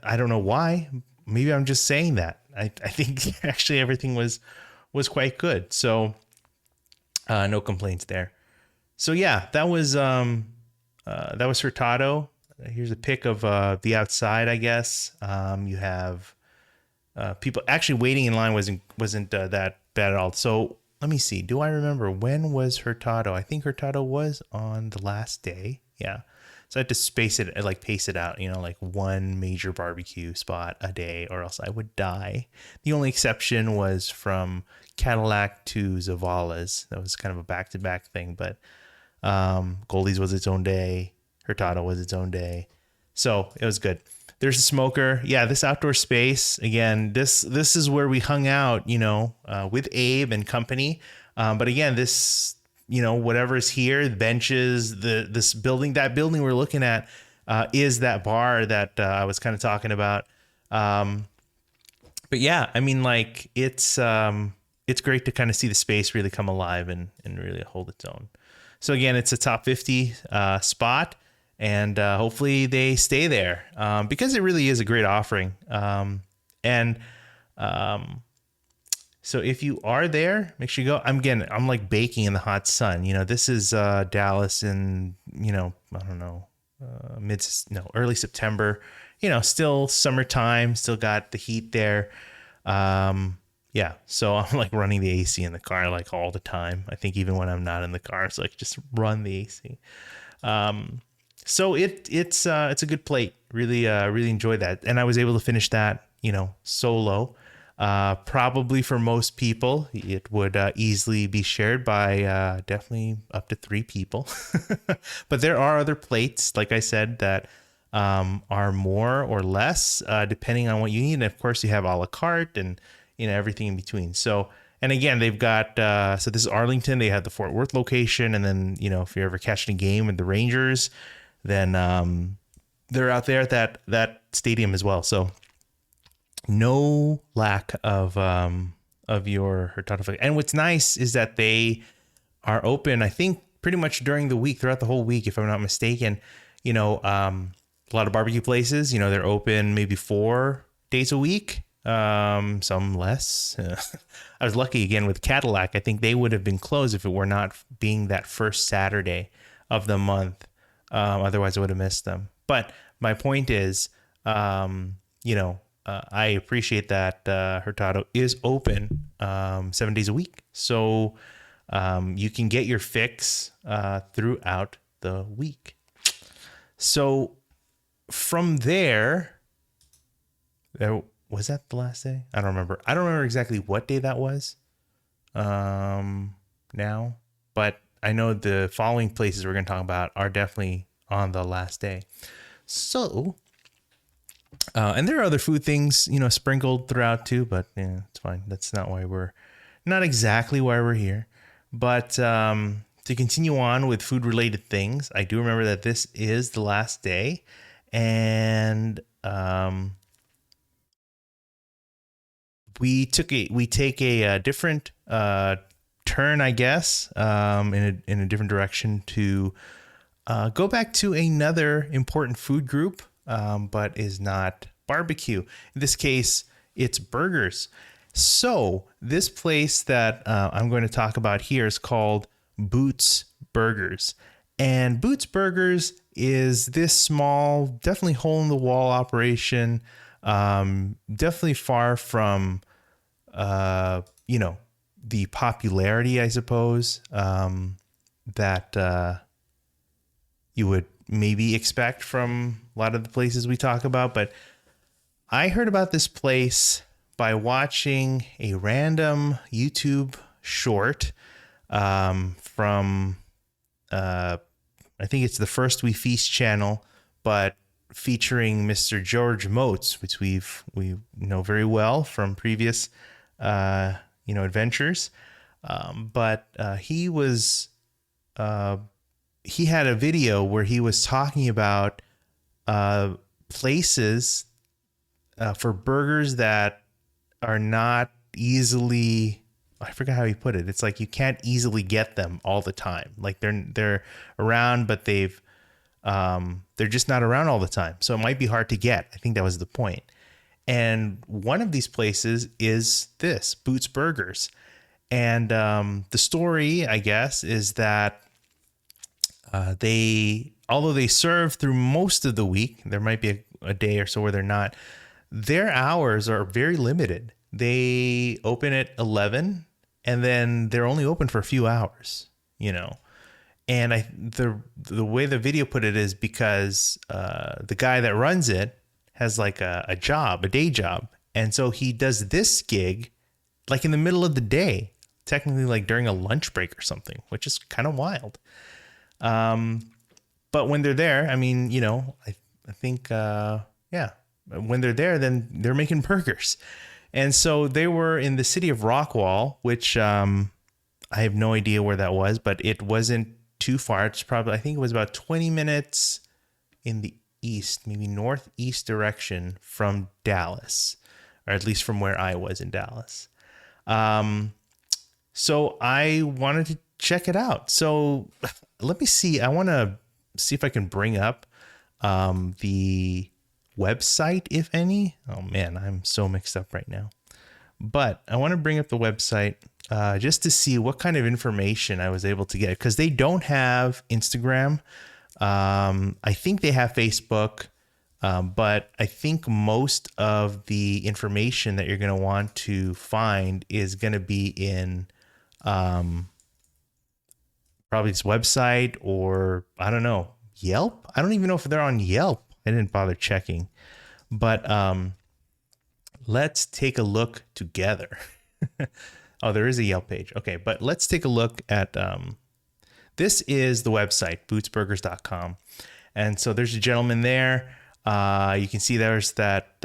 I don't know why. Maybe I'm just saying that. I think actually everything was quite good. So no complaints there. So yeah, that was Hurtado. Here's a pic of the outside, I guess. You have people actually waiting in line wasn't that bad at all. So let me see. Do I remember when was Hurtado? I think Hurtado was on the last day. Yeah. So I had to pace it out, like one major barbecue spot a day, or else I would die. The only exception was from Cadillac to Zavala's. That was kind of a back-to-back thing, but Goldie's was its own day. Hurtado was its own day. So it was good. There's a smoker. Yeah, this outdoor space, again, this is where we hung out, with Abe and company. But again, this, whatever is here, the benches, that building we're looking at is that bar that I was kind of talking about. But yeah, I mean, like it's great to kind of see the space really come alive and really hold its own. So again, it's a top 50 spot. And hopefully they stay there because it really is a great offering. So if you are there, make sure you go. I'm like baking in the hot sun. This is Dallas in, I don't know, early September. Still summertime, still got the heat there. Yeah, so I'm like running the AC in the car like all the time. I think even when I'm not in the car, so like just run the AC. So it's a good plate. Really enjoyed that. And I was able to finish that, solo. Probably for most people, it would easily be shared by definitely up to 3 people. But there are other plates, like I said, that are more or less depending on what you need. And of course, you have a la carte and everything in between. So, and again, they've got so this is Arlington. They have the Fort Worth location, and then if you're ever catching a game with the Rangers, then they're out there at that stadium as well. So no lack of your Hurtado. And what's nice is that they are open, I think, pretty much during the week, throughout the whole week, if I'm not mistaken. A lot of barbecue places, they're open maybe 4 days a week, some less. I was lucky again with Cadillac. I think they would have been closed if it were not being that first Saturday of the month. Otherwise I would have missed them. But my point is, I appreciate that Hurtado is open 7 days a week. So you can get your fix throughout the week. So from there, was that the last day? I don't remember. I don't remember exactly what day that was now, but I know the following places we're going to talk about are definitely on the last day. So, and there are other food things, sprinkled throughout too, but yeah, it's fine. That's not exactly why we're here. But to continue on with food related things, I do remember that this is the last day, and we take a different turn, I guess, in a different direction to go back to another important food group, but is not barbecue. In this case, it's burgers. So this place that I'm going to talk about here is called Boots Burgers. And Boots Burgers is this small, definitely hole in the wall operation. Definitely far from, the popularity, I suppose, that you would maybe expect from a lot of the places we talk about. But I heard about this place by watching a random YouTube short from, I think it's the First We Feast channel, but featuring Mr. George Motes, which we know very well from previous, adventures. But he had a video where he was talking about places for burgers that are not easily, I forgot how he put it. It's like you can't easily get them all the time. Like they're around, but they're just not around all the time. So it might be hard to get. I think that was the point. And one of these places is this, Boots Burgers. And the story, I guess, is that although they serve through most of the week, there might be a day or so where they're not, their hours are very limited. They open at 11 and then they're only open for a few hours, And the way the video put it is because the guy that runs it has like a day job. And so he does this gig like in the middle of the day, technically like during a lunch break or something, which is kind of wild. But when they're there, I mean, I think, when they're there, then they're making burgers. And so they were in the city of Rockwall, which I have no idea where that was, but it wasn't too far. It's probably, I think it was about 20 minutes in the east, maybe northeast direction from Dallas, or at least from where I was in Dallas. So I wanted to check it out. So let me see. I want to see if I can bring up the website, if any. Oh man, I'm so mixed up right now. But I want to bring up the website just to see what kind of information I was able to get, because they don't have Instagram. I think they have Facebook, but I think most of the information that you're going to want to find is going to be in probably this website, or I don't know, Yelp. I don't even know if they're on Yelp. I didn't bother checking, but let's take a look together. Oh, there is a Yelp page. Okay, but let's take a look at this is the website, bootsburgers.com. And so there's a gentleman there. You can see there's that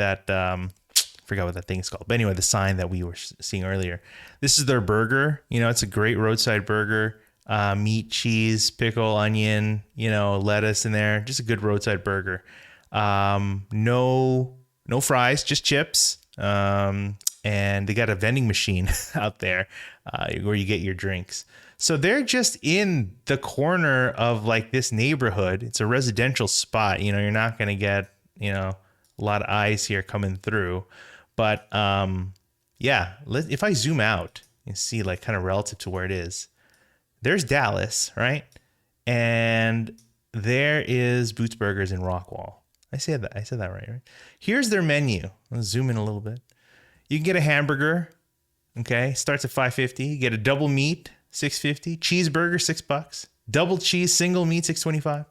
forgot what that thing is called. But anyway, the sign that we were seeing earlier. This is their burger. It's a great roadside burger. Meat, cheese, pickle, onion, lettuce in there. Just a good roadside burger. No fries, just chips. And they got a vending machine out there where you get your drinks. So they're just in the corner of like this neighborhood. It's a residential spot. You're not going to get, a lot of eyes here coming through. But if I zoom out, you see like kind of relative to where it is. There's Dallas, right? And there is Boots Burgers in Rockwall. I said that right? Here's their menu. Let's zoom in a little bit. You can get a hamburger, okay? Starts at $5.50. You get a double meat, $6.50. Cheeseburger, $6. Double cheese, single meat, $6.25.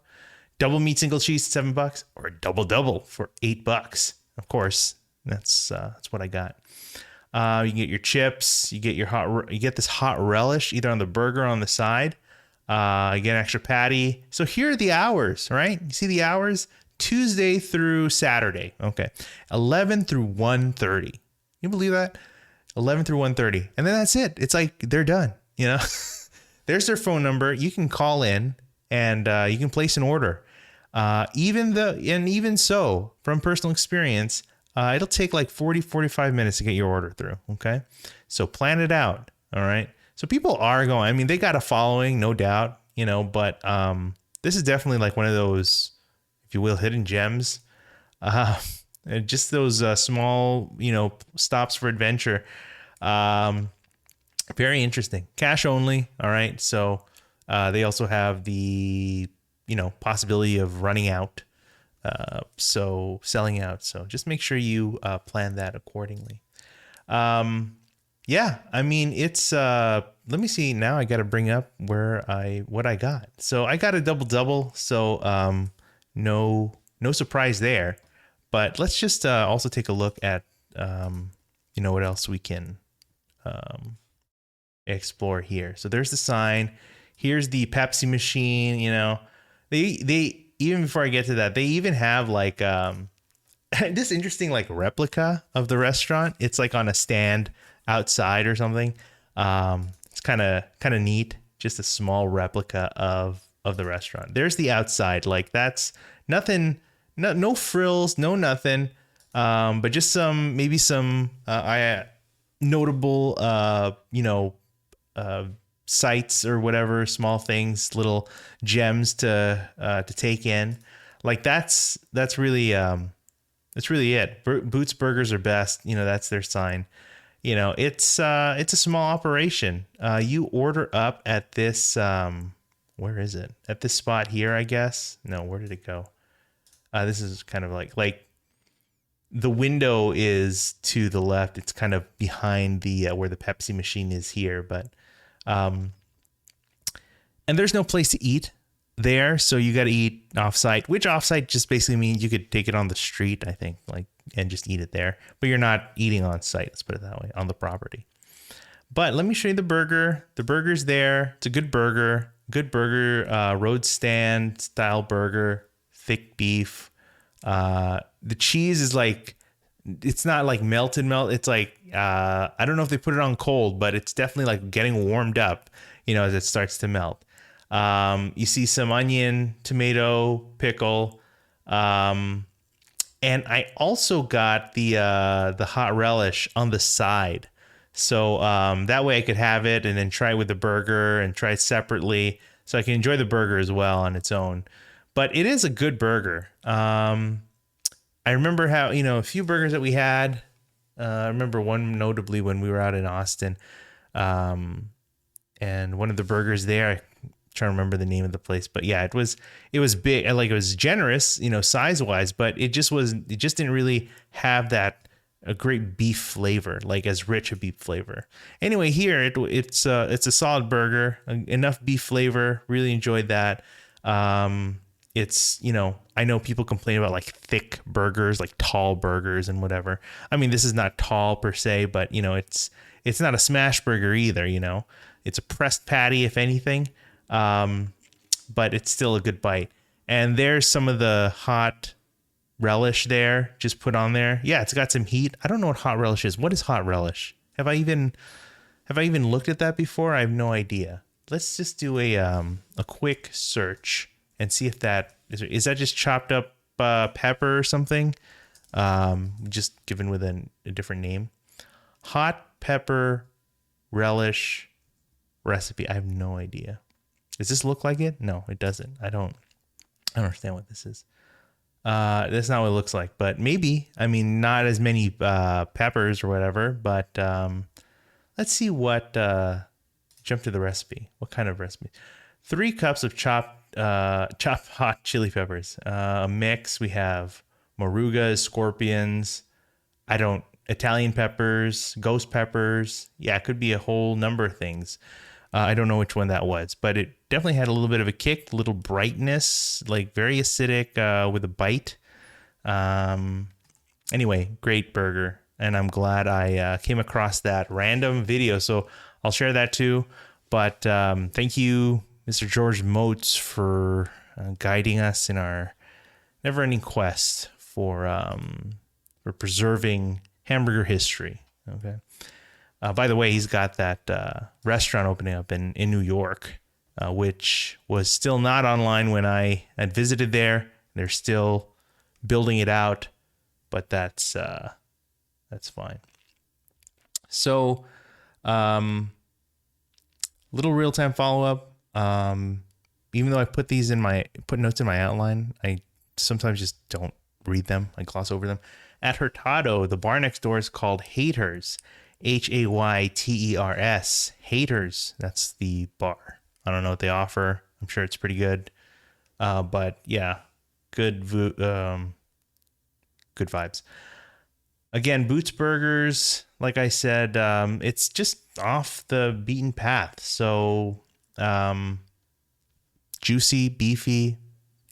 Double meat, single cheese, $7. Or a double for $8. Of course, that's what I got. You can get your chips. You get this hot relish either on the burger or on the side. You get an extra patty. So here are the hours, right? You see the hours? Tuesday through Saturday. Okay. 11 through 1:30. You believe that? 11 through 1:30. And then that's it. It's like they're done, There's their phone number. You can call in and you can place an order. Even so, from personal experience, It'll take like 45 minutes to get your order through. Okay. So plan it out. All right. So people are going, I mean, they got a following, no doubt, but this is definitely like one of those, if you will, hidden gems. Just those small, stops for adventure. Very interesting. Cash only. All right. So they also have the, possibility of running out. So selling out. So just make sure you plan that accordingly. Yeah, I mean, it's let me see now. I got to bring up what I got. So I got a double. So no surprise there. But let's just also take a look at what else we can explore here. So there's the sign. Here's the Pepsi machine. They even before I get to that, they even have like this interesting like replica of the restaurant. It's like on a stand outside or something. It's kind of neat. Just a small replica of the restaurant. There's the outside. Like that's nothing. No frills. No nothing. But just some notable sites or whatever, small things, little gems to take in. Like that's really it. Boots Burgers are best. That's their sign. It's a small operation. You order up at this where is it? At this spot here, I guess. No, where did it go? This is kind of like the window is to the left. It's kind of behind the where the Pepsi machine is here, but and there's no place to eat there, so you got to eat offsite, which offsite just basically means you could take it on the street, I think, and just eat it there, but you're not eating on site. Let's put it that way, on the property. But let me show you the burger. The burger's there. It's a good burger, road stand style burger, thick beef. The cheese is like, it's not like melted melt. It's like, I don't know if they put it on cold, but it's definitely like getting warmed up, as it starts to melt. You see some onion, tomato, pickle. And I also got the hot relish on the side. So, that way I could have it and then try it with the burger and try it separately. So I can enjoy the burger as well on its own. But it is a good burger. I remember how, a few burgers that we had. I remember one notably when we were out in Austin. And one of the burgers there, I'm trying to remember the name of the place, but yeah, it was big. Like it was generous, size wise, but it just didn't really have a great beef flavor, like as rich a beef flavor. Anyway, here it's a solid burger, enough beef flavor. Really enjoyed that. It's, I know people complain about like thick burgers, like tall burgers and whatever. I mean, this is not tall per se, but it's not a smash burger either. It's a pressed patty, if anything. But it's still a good bite. And there's some of the hot relish there, just put on there. Yeah, it's got some heat. I don't know what hot relish is. What is hot relish? Have I even looked at that before? I have no idea. Let's just do a quick search and see if that is that just chopped up pepper or something, just given with a different name. Hot pepper relish recipe. I have no idea. Does this look like it? No, it doesn't. I don't understand what this is. That's not what it looks like, but maybe. I mean, not as many peppers or whatever, but let's see what jump to the recipe. What kind of recipe? 3 cups of chopped hot chili peppers. A mix. We have morugas, scorpions. Italian peppers, ghost peppers. Yeah, it could be a whole number of things. I don't know which one that was, but it definitely had a little bit of a kick, a little brightness, like very acidic with a bite. Anyway, great burger. And I'm glad I came across that random video. So I'll share that too. But thank you, Mr. George Motes, for guiding us in our never-ending quest for preserving hamburger history. Okay. By the way, he's got that restaurant opening up in New York, which was still not online when I had visited there. They're still building it out. but that's fine. So, little real-time follow-up. Even though I put notes in my outline, I sometimes just don't read them. I gloss over them. At Hurtado, the bar next door is called Haters, Hayters. Haters. That's the bar. I don't know what they offer. I'm sure it's pretty good. But yeah, good vibes. Again, Boots Burgers, like I said, it's just off the beaten path. So, juicy, beefy.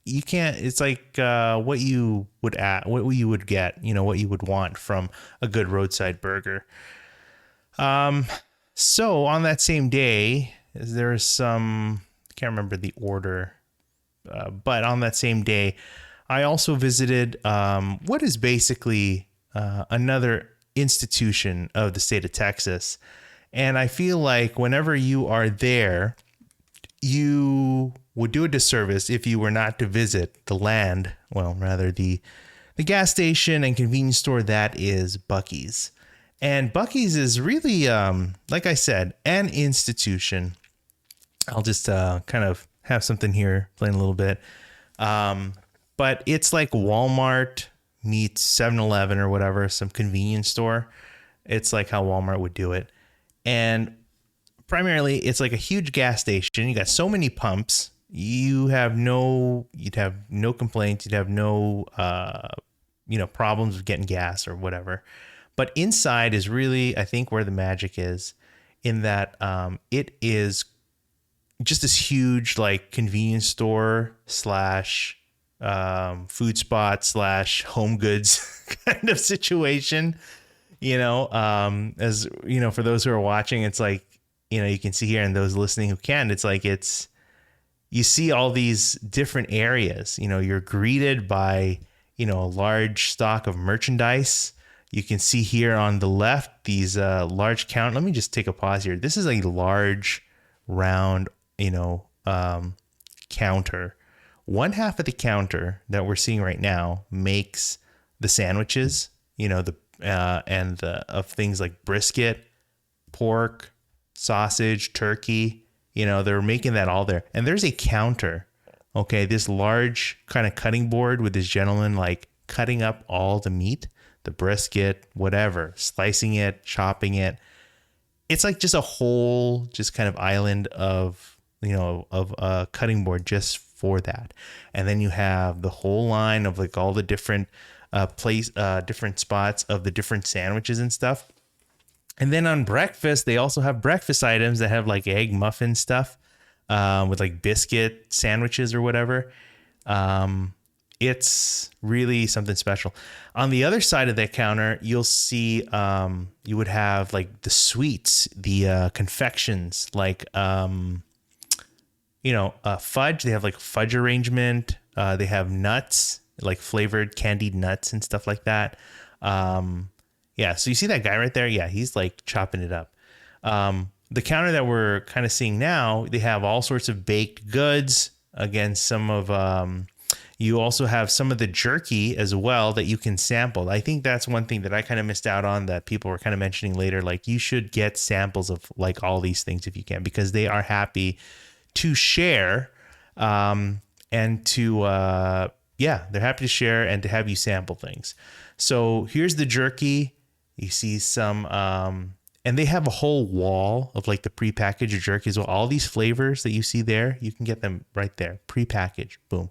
You can't. It's like what you would get. What you would want from a good roadside burger. So on that same day, there's some. I can't remember the order, but on that same day, I also visited what is basically another institution of the state of Texas. And I feel like whenever you are there, you would do a disservice if you were not to visit the gas station and convenience store that is Buc-ees. And Buc-ees is really, like I said, an institution. I'll just kind of have something here playing a little bit. But it's like Walmart meets 7-Eleven or whatever, some convenience store. It's like how Walmart would do it. And primarily, it's like a huge gas station. You got so many pumps. You'd have no complaints. You'd have no, problems with getting gas or whatever. But inside is really, I think, where the magic is, in that it is just this huge like convenience store / food spot / home goods kind of situation. As you know, for those who are watching, it's like, you can see here, and those listening who can, it's like you see all these different areas. You're greeted by, a large stock of merchandise. You can see here on the left, these large count. Let me just take a pause here. This is a large round, counter. One half of the counter that we're seeing right now makes the sandwiches, of things like brisket, pork, sausage, turkey. They're making that all there. And there's a counter, okay, this large kind of cutting board with this gentleman like cutting up all the meat, the brisket, whatever, slicing it, chopping it. It's like just a whole just kind of island of a cutting board just for that. And then you have the whole line of like all the different different spots of the different sandwiches and stuff. And then on breakfast, they also have breakfast items that have like egg muffin stuff with like biscuit sandwiches or whatever. It's really something special. On the other side of that counter, you'll see you would have like the sweets, the confections, like fudge. They have like fudge arrangement. They have nuts, like flavored candied nuts and stuff like that. Yeah, so you see that guy right there? Yeah, he's like chopping it up. The counter that we're kind of seeing now, they have all sorts of baked goods. Again, some of you also have some of the jerky as well that you can sample. I think that's one thing that I kind of missed out on that people were kind of mentioning later. Like, you should get samples of like all these things if you can, because they are happy to share and to they're happy to share and to have you sample things. So here's the jerky. You see some, and they have a whole wall of like the prepackaged jerky as well. All these flavors that you see there, you can get them right there, prepackaged. Boom.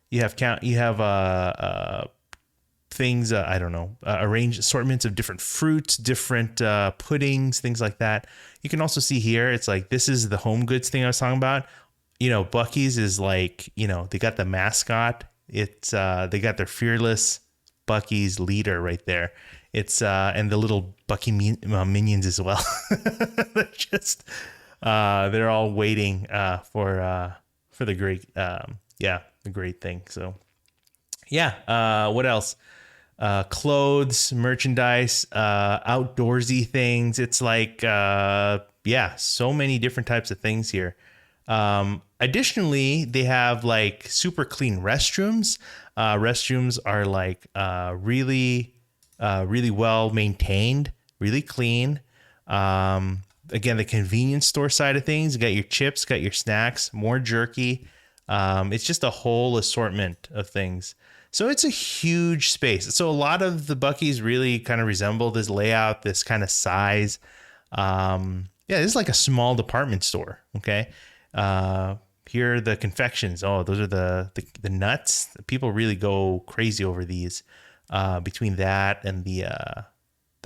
You have things. I don't know, arranged assortments of different fruits, different puddings, things like that. You can also see here, it's like, this is the home goods thing I was talking about. Buc-ees is like, they got the mascot. It's they got their fearless Buc-ees leader right there. It's and the little Buc-ee minions as well. They're just they're all waiting for the great the great thing. So what else? Clothes, merchandise, outdoorsy things. It's like so many different types of things here. Additionally, they have like super clean restrooms. Restrooms are like really well maintained, really clean. Again, the convenience store side of things, you got your chips, got your snacks, more jerky. It's just a whole assortment of things. So it's a huge space. So a lot of the Buc-ees really kind of resemble this layout, this kind of size. Yeah, this is like a small department store. Okay. Here are the confections. Oh, those are the nuts. People really go crazy over these. Between that and the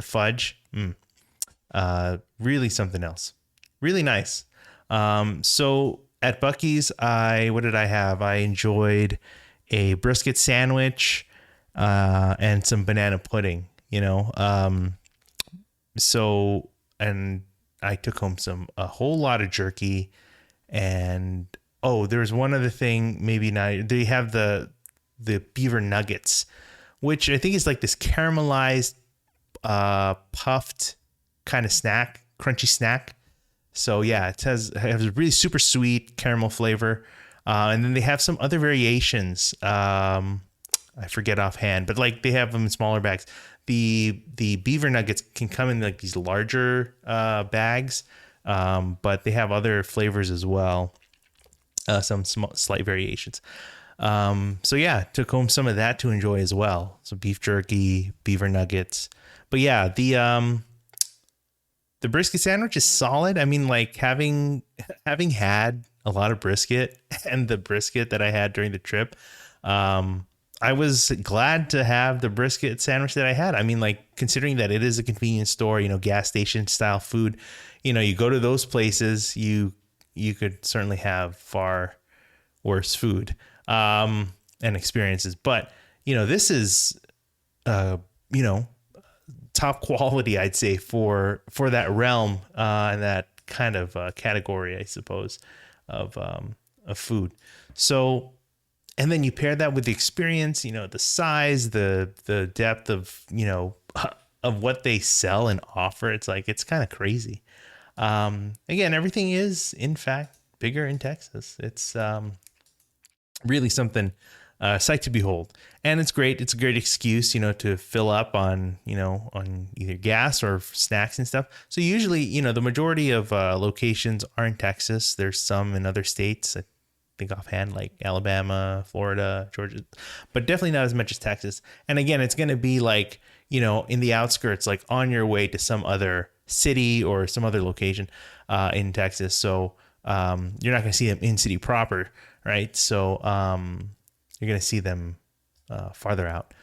fudge, really something else. Really nice. So at Buc-ees, what did I have? I enjoyed a brisket sandwich and some banana pudding. So and I took home a whole lot of jerky, and there was one other thing. Maybe not. They have the beaver nuggets, which I think is like this caramelized, puffed kind of snack, crunchy snack. So yeah, it has a really super sweet caramel flavor. And then they have some other variations. I forget offhand, but like they have them in smaller bags. The beaver nuggets can come in like these larger bags, but they have other flavors as well. Some slight variations. So yeah, took home some of that to enjoy as well. So beef jerky, beaver nuggets. But yeah, the brisket sandwich is solid. I mean, like having had a lot of brisket and the brisket that I had during the trip, I was glad to have the brisket sandwich that I had. I mean, like considering that it is a convenience store, gas station style food, you go to those places, you could certainly have far worse food and experiences. But, this is, top quality, I'd say, for that realm and that kind of category, I suppose, of food. So, and then you pair that with the experience, the size, the depth of, of what they sell and offer. It's like, it's kind of crazy. Again, everything is in fact bigger in Texas. It's really something sight to behold, and it's great. It's a great excuse, to fill up on either gas or snacks and stuff. So usually, the majority of locations are in Texas. There's some in other states. I think offhand, like Alabama, Florida, Georgia, but definitely not as much as Texas. And again, it's going to be like, in the outskirts, like on your way to some other city or some other location in Texas. So you're not going to see them in city proper, right? So you're going to see them farther out.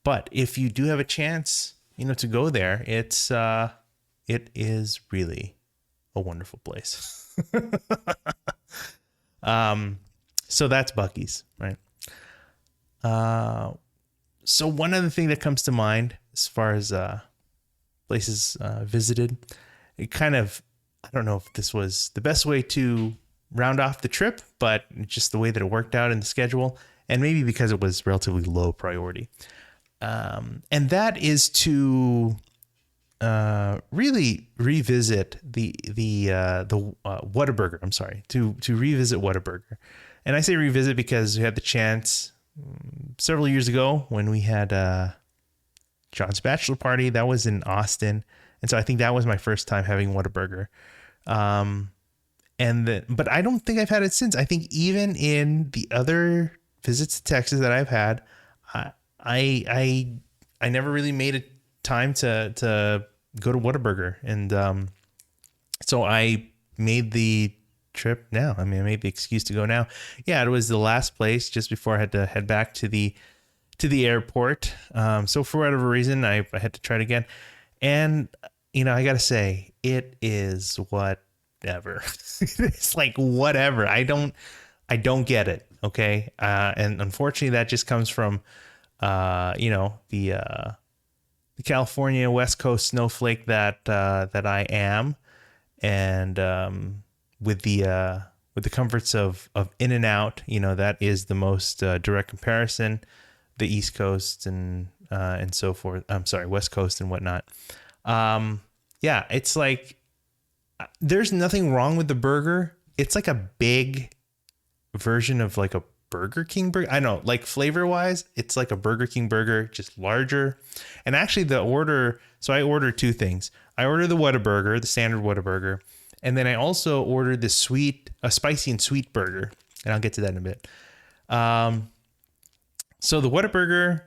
But if you do have a chance, to go there, it is really a wonderful place. So that's Buc-ees, right? So one other thing that comes to mind as far as places visited, it kind of, I don't know if this was the best way to round off the trip, but just the way that it worked out in the schedule, and maybe because it was relatively low priority. And that is to really revisit the Whataburger. I'm sorry, to revisit Whataburger. And I say revisit because we had the chance several years ago when we had John's bachelor party. That was in Austin, and so I think that was my first time having Whataburger. But I don't think I've had it since. I think even in the other visits to Texas that I've had, I never really made a time to go to Whataburger, and so I made the trip now. I made the excuse to go now. Yeah, it was the last place just before I had to head back to the airport. So for whatever reason, I had to try it again, and I gotta say, it is whatever. It's like whatever. I don't get it. Okay, and unfortunately, that just comes from the California West Coast snowflake that I am, and with the comforts of In-N-Out, that is the most direct comparison. The East Coast and so forth. I'm sorry, West Coast and whatnot. Yeah, it's like there's nothing wrong with the burger, it's like a big version of like a Burger King burger. I know, like flavor wise, it's like a Burger King burger, just larger. And actually so I ordered two things. I ordered the Whataburger, the standard Whataburger. And then I also ordered the spicy and sweet burger. And I'll get to that in a bit. So the Whataburger,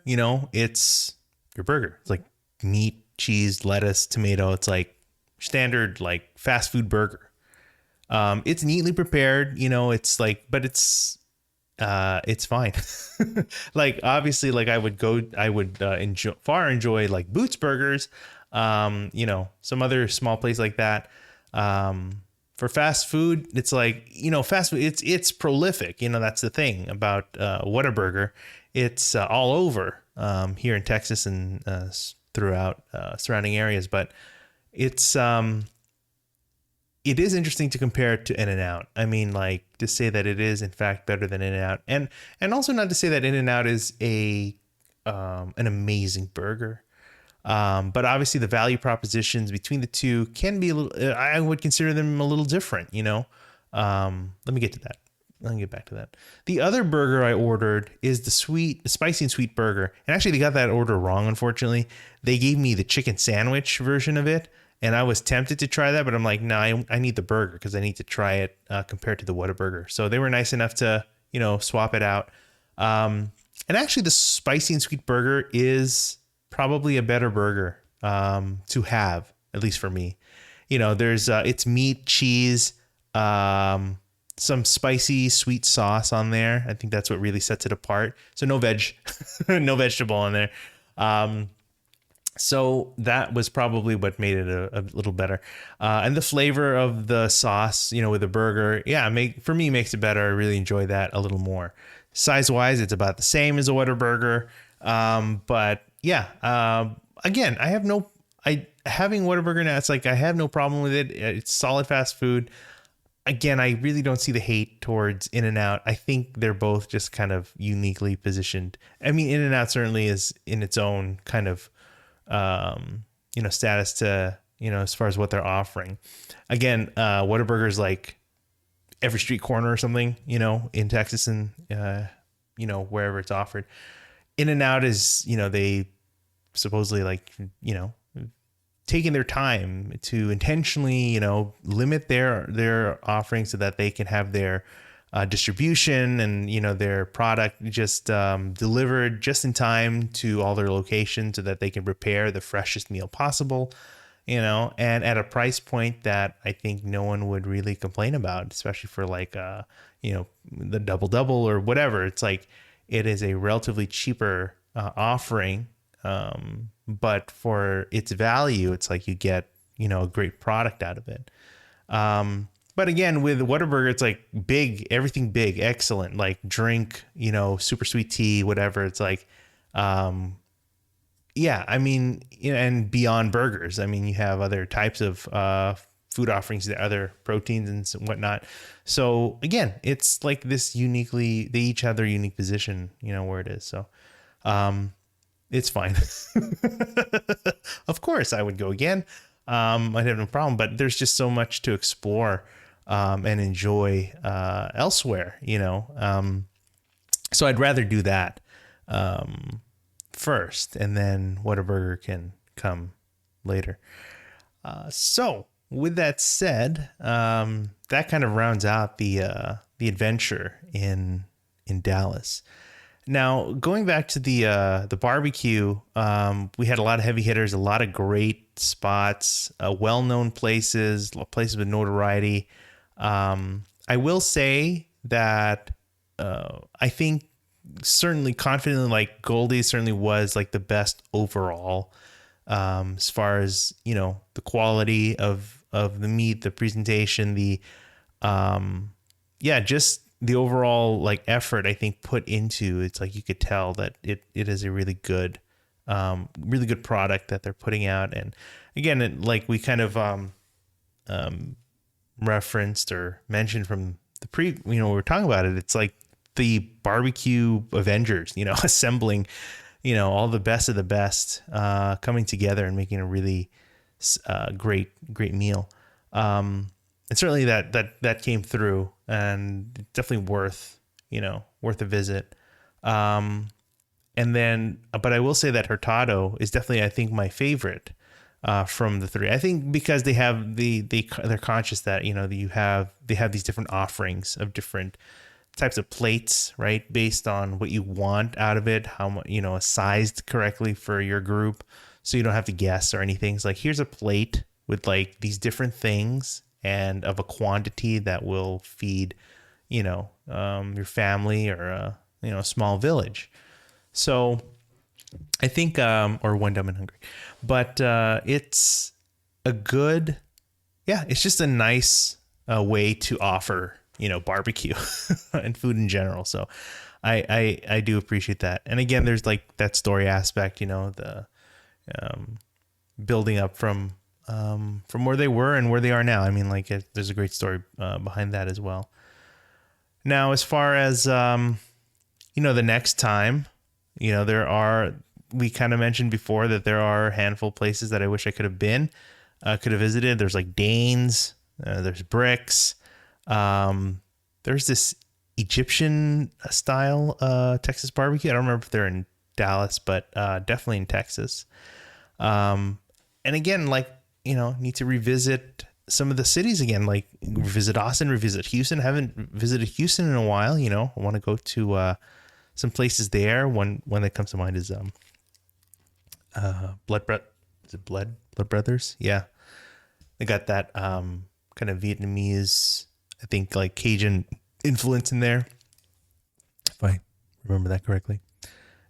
it's your burger. It's like meat, cheese, lettuce, tomato. It's like standard, like fast food burger. It's neatly prepared, it's like, but it's fine. Like, obviously, like I would enjoy like Boots Burgers, some other small place like that. For fast food, it's like, fast food, it's prolific. That's the thing about Whataburger. It's all over here in Texas and throughout surrounding areas, but it is interesting to compare it to In-N-Out. I mean, like, to say that it is in fact better than In-N-Out, and also not to say that In-N-Out is an amazing burger. But obviously the value propositions between the two can be I would consider them a little different, Let me get to that. Let me get back to that. The other burger I ordered is the spicy and sweet burger. And actually they got that order wrong, unfortunately. They gave me the chicken sandwich version of it. And I was tempted to try that, but I'm like, no, I need the burger because I need to try it compared to the Whataburger. So they were nice enough to, swap it out. And actually the spicy and sweet burger is probably a better burger to have, at least for me. There's it's meat, cheese, some spicy sweet sauce on there. I think that's what really sets it apart. So no no vegetable on there. So that was probably what made it a little better. And the flavor of the sauce, with the burger, for me makes it better. I really enjoy that a little more. Size wise, it's about the same as a Whataburger. But yeah, again, having Whataburger now, it's like, I have no problem with it. It's solid fast food. Again, I really don't see the hate towards In-N-Out. I think they're both just kind of uniquely positioned. I mean, In-N-Out certainly is in its own kind of, status to, as far as what they're offering. Again, Whataburger is like every street corner or something, in Texas and, wherever it's offered. In-N-Out is, they supposedly like, taking their time to intentionally, limit their offerings so that they can have their distribution and, their product just delivered just in time to all their locations so that they can prepare the freshest meal possible, and at a price point that I think no one would really complain about, especially for like, the double or whatever. It's like, it is a relatively cheaper offering, but for its value, it's like you get, a great product out of it. But again, with Whataburger, it's like big, everything big, excellent, like drink, super sweet tea, whatever. It's like, yeah, I mean, and beyond burgers, I mean, you have other types of food offerings, other proteins and whatnot. So again, it's like this they each have their unique position, where it is. So it's fine. Of course, I would go again. I'd have no problem, but there's just so much to explore and enjoy elsewhere, so I'd rather do that first, and then Whataburger can come later. So with that said, that kind of rounds out the adventure in Dallas. Now, going back to the barbecue, we had a lot of heavy hitters, a lot of great spots, well-known places with notoriety. I will say that I think certainly confidently, like Goldie's certainly was like the best overall, as far as, the quality of the meat, the presentation, just the overall like effort, I think, put into it's like you could tell that it is a really good product that they're putting out. And again, like we kind of referenced or mentioned from the we were talking about it. It's like the barbecue Avengers, assembling, all the best of the best, coming together and making a really great meal. certainly that came through, and definitely worth a visit. And then, but I will say that Hurtado is definitely, I think, my favorite from the three. I think because they have they're conscious that they have these different offerings of different types of plates, right, based on what you want out of it, how much sized correctly for your group, so you don't have to guess or anything. It's like, here's a plate with like these different things and of a quantity that will feed your family or a small village. So I think, or One Dumb and Hungry, but it's a good, it's just a nice way to offer, barbecue and food in general. So I do appreciate that. And again, there's like that story aspect, the building up from where they were and where they are now. I mean, like there's a great story behind that as well. Now, as far as, the next time, we kind of mentioned before that there are a handful of places that I wish I could have visited. There's like Dane's, there's Bricks. There's this Egyptian style Texas barbecue. I don't remember if they're in Dallas, but definitely in Texas. And again, like, need to revisit some of the cities again, like revisit Austin, revisit Houston. I haven't visited Houston in a while. I want to go to some places there. One that comes to mind is Blood Brothers? Yeah. They got that kind of Vietnamese, I think, like Cajun influence in there, if I remember that correctly.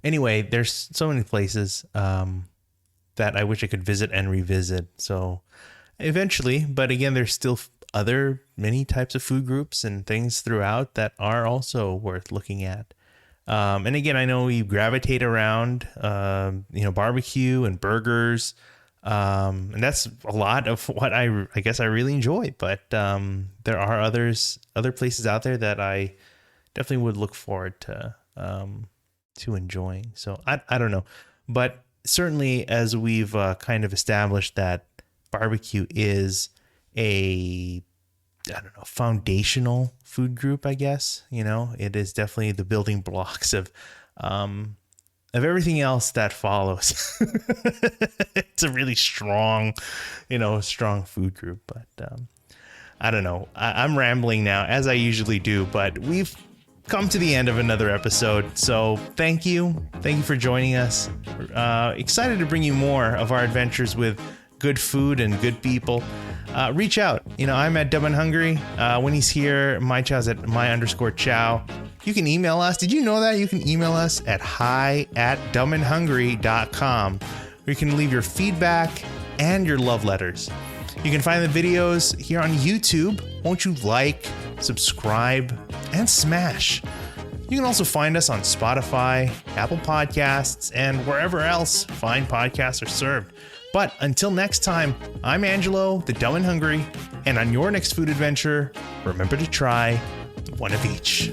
Anyway, there's so many places that I wish I could visit and revisit. So eventually, but again, there's still many types of food groups and things throughout that are also worth looking at. And again, I know you gravitate around, barbecue and burgers. And that's a lot of what I guess I really enjoy, but, there are other places out there that I definitely would look forward to enjoying. So I don't know, but certainly as we've, kind of established that barbecue is foundational food group, I guess, it is definitely the building blocks of everything else that follows. It's a really strong, strong food group, but, I don't know. I'm rambling now, as I usually do, but we've come to the end of another episode. So thank you for joining us. Excited to bring you more of our adventures with good food and good people. Reach out. I'm at Dumb and Hungry. When he's here, Mychow's at my_chow. You can email us. Did you know that? You can email us at hi@dumbandhungry.com, where you can leave your feedback and your love letters. You can find the videos here on YouTube. Won't you like, subscribe, and smash? You can also find us on Spotify, Apple Podcasts, and wherever else fine podcasts are served. But until next time, I'm Angelo, the Dumb and Hungry, and on your next food adventure, remember to try one of each.